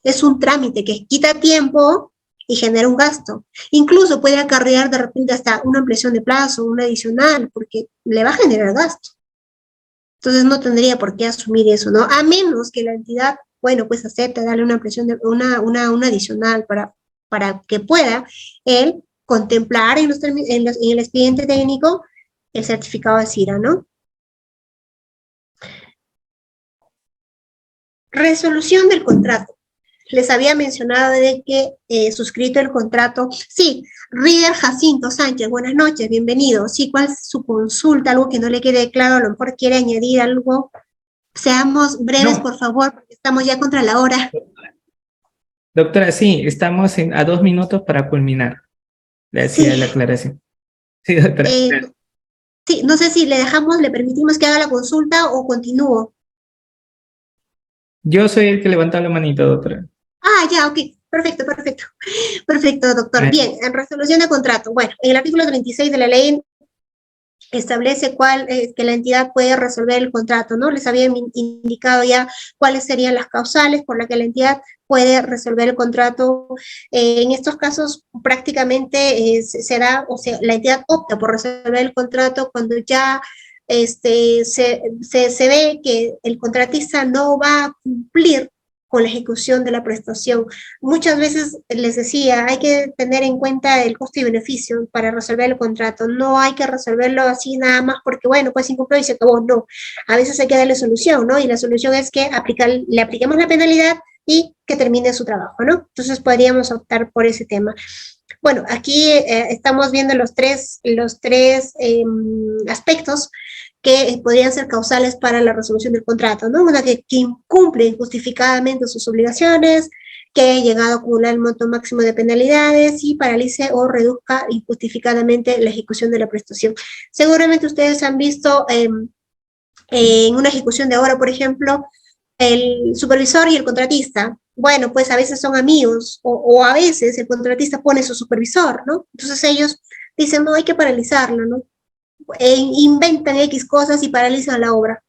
es un trámite que quita tiempo y genera un gasto. Incluso puede acarrear de repente hasta una ampliación de plazo, una adicional, porque le va a generar gasto. Entonces no tendría por qué asumir eso, ¿no? A menos que la entidad, bueno, pues acepte darle una ampliación, una adicional para que pueda él contemplar en el expediente técnico el certificado de CIRA, ¿no? Resolución del contrato. Les había mencionado de que suscrito el contrato. Sí, Rider Jacinto Sánchez, buenas noches, bienvenido. Sí, ¿cuál es su consulta? Algo que no le quede claro, a lo mejor quiere añadir algo. Seamos breves, por favor, porque estamos ya contra la hora. Doctora, sí, estamos a 2 minutos para culminar. Le hacía la Sí, aclaración. Sí, doctora. sí, no sé si le permitimos que haga la consulta o continúo. Yo soy el que levantó la manito, doctora. Ah, ya, ok. Perfecto, perfecto. Perfecto, doctor. Ah, Bien, en resolución de contrato. Bueno, en el artículo 36 de la ley establece que la entidad puede resolver el contrato, ¿no? Les había indicado ya cuáles serían las causales por las que la entidad puede resolver el contrato. En estos casos, prácticamente se da, o sea, la entidad opta por resolver el contrato cuando ya se ve que el contratista no va a cumplir con la ejecución de la prestación. Muchas veces les decía, hay que tener en cuenta el costo y beneficio para resolver el contrato. No hay que resolverlo así nada más porque, bueno, pues incumplió y se acabó. No, a veces hay que darle solución, ¿no? Y la solución es que le apliquemos la penalidad y que termine su trabajo, ¿no? Entonces podríamos optar por ese tema. Bueno, aquí estamos viendo los tres aspectos que podrían ser causales para la resolución del contrato, ¿no? Una que incumple injustificadamente sus obligaciones, que haya llegado a acumular el monto máximo de penalidades y paralice o reduzca injustificadamente la ejecución de la prestación. Seguramente ustedes han visto en una ejecución de obra, por ejemplo, el supervisor y el contratista. Bueno, pues a veces son amigos o a veces el contratista pone su supervisor, ¿no? Entonces ellos dicen, no, hay que paralizarlo, ¿no? Inventan X cosas y paralizan la obra.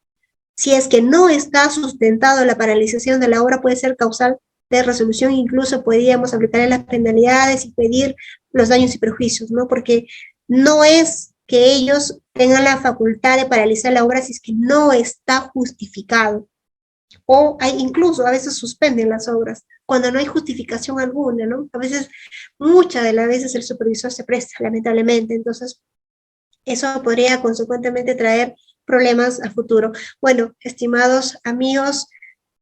Si es que no está sustentado la paralización de la obra, puede ser causal de resolución, incluso podríamos aplicar las penalidades y pedir los daños y perjuicios, ¿no? Porque no es que ellos tengan la facultad de paralizar la obra si es que no está justificado. O hay, incluso a veces suspenden las obras cuando no hay justificación alguna, ¿no? A veces, muchas de las veces el supervisor se presta, lamentablemente. Entonces, eso podría consecuentemente traer problemas a futuro. Bueno, estimados amigos,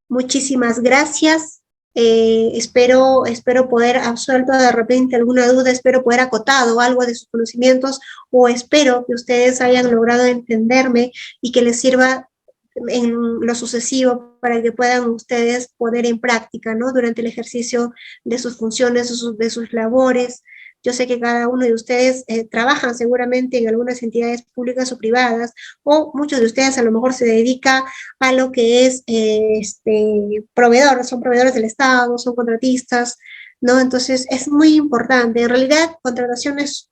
muchísimas gracias. Espero poder absuelto de repente alguna duda, espero poder acotado algo de sus conocimientos o espero que ustedes hayan logrado entenderme y que les sirva en lo sucesivo para que puedan ustedes poner en práctica, ¿no? Durante el ejercicio de sus funciones, de sus labores. Yo sé que cada uno de ustedes trabajan seguramente en algunas entidades públicas o privadas, o muchos de ustedes a lo mejor se dedican a lo que es proveedor, son proveedores del Estado, son contratistas, ¿no? Entonces es muy importante. En realidad, contratación es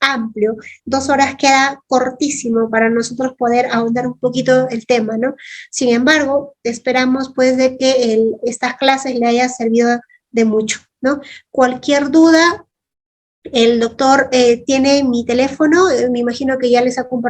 amplio. 2 horas queda cortísimo para nosotros poder ahondar un poquito el tema, ¿no? Sin embargo, esperamos pues de que estas clases le haya servido de mucho, ¿no? Cualquier duda, el doctor tiene mi teléfono, me imagino que ya les ha compartido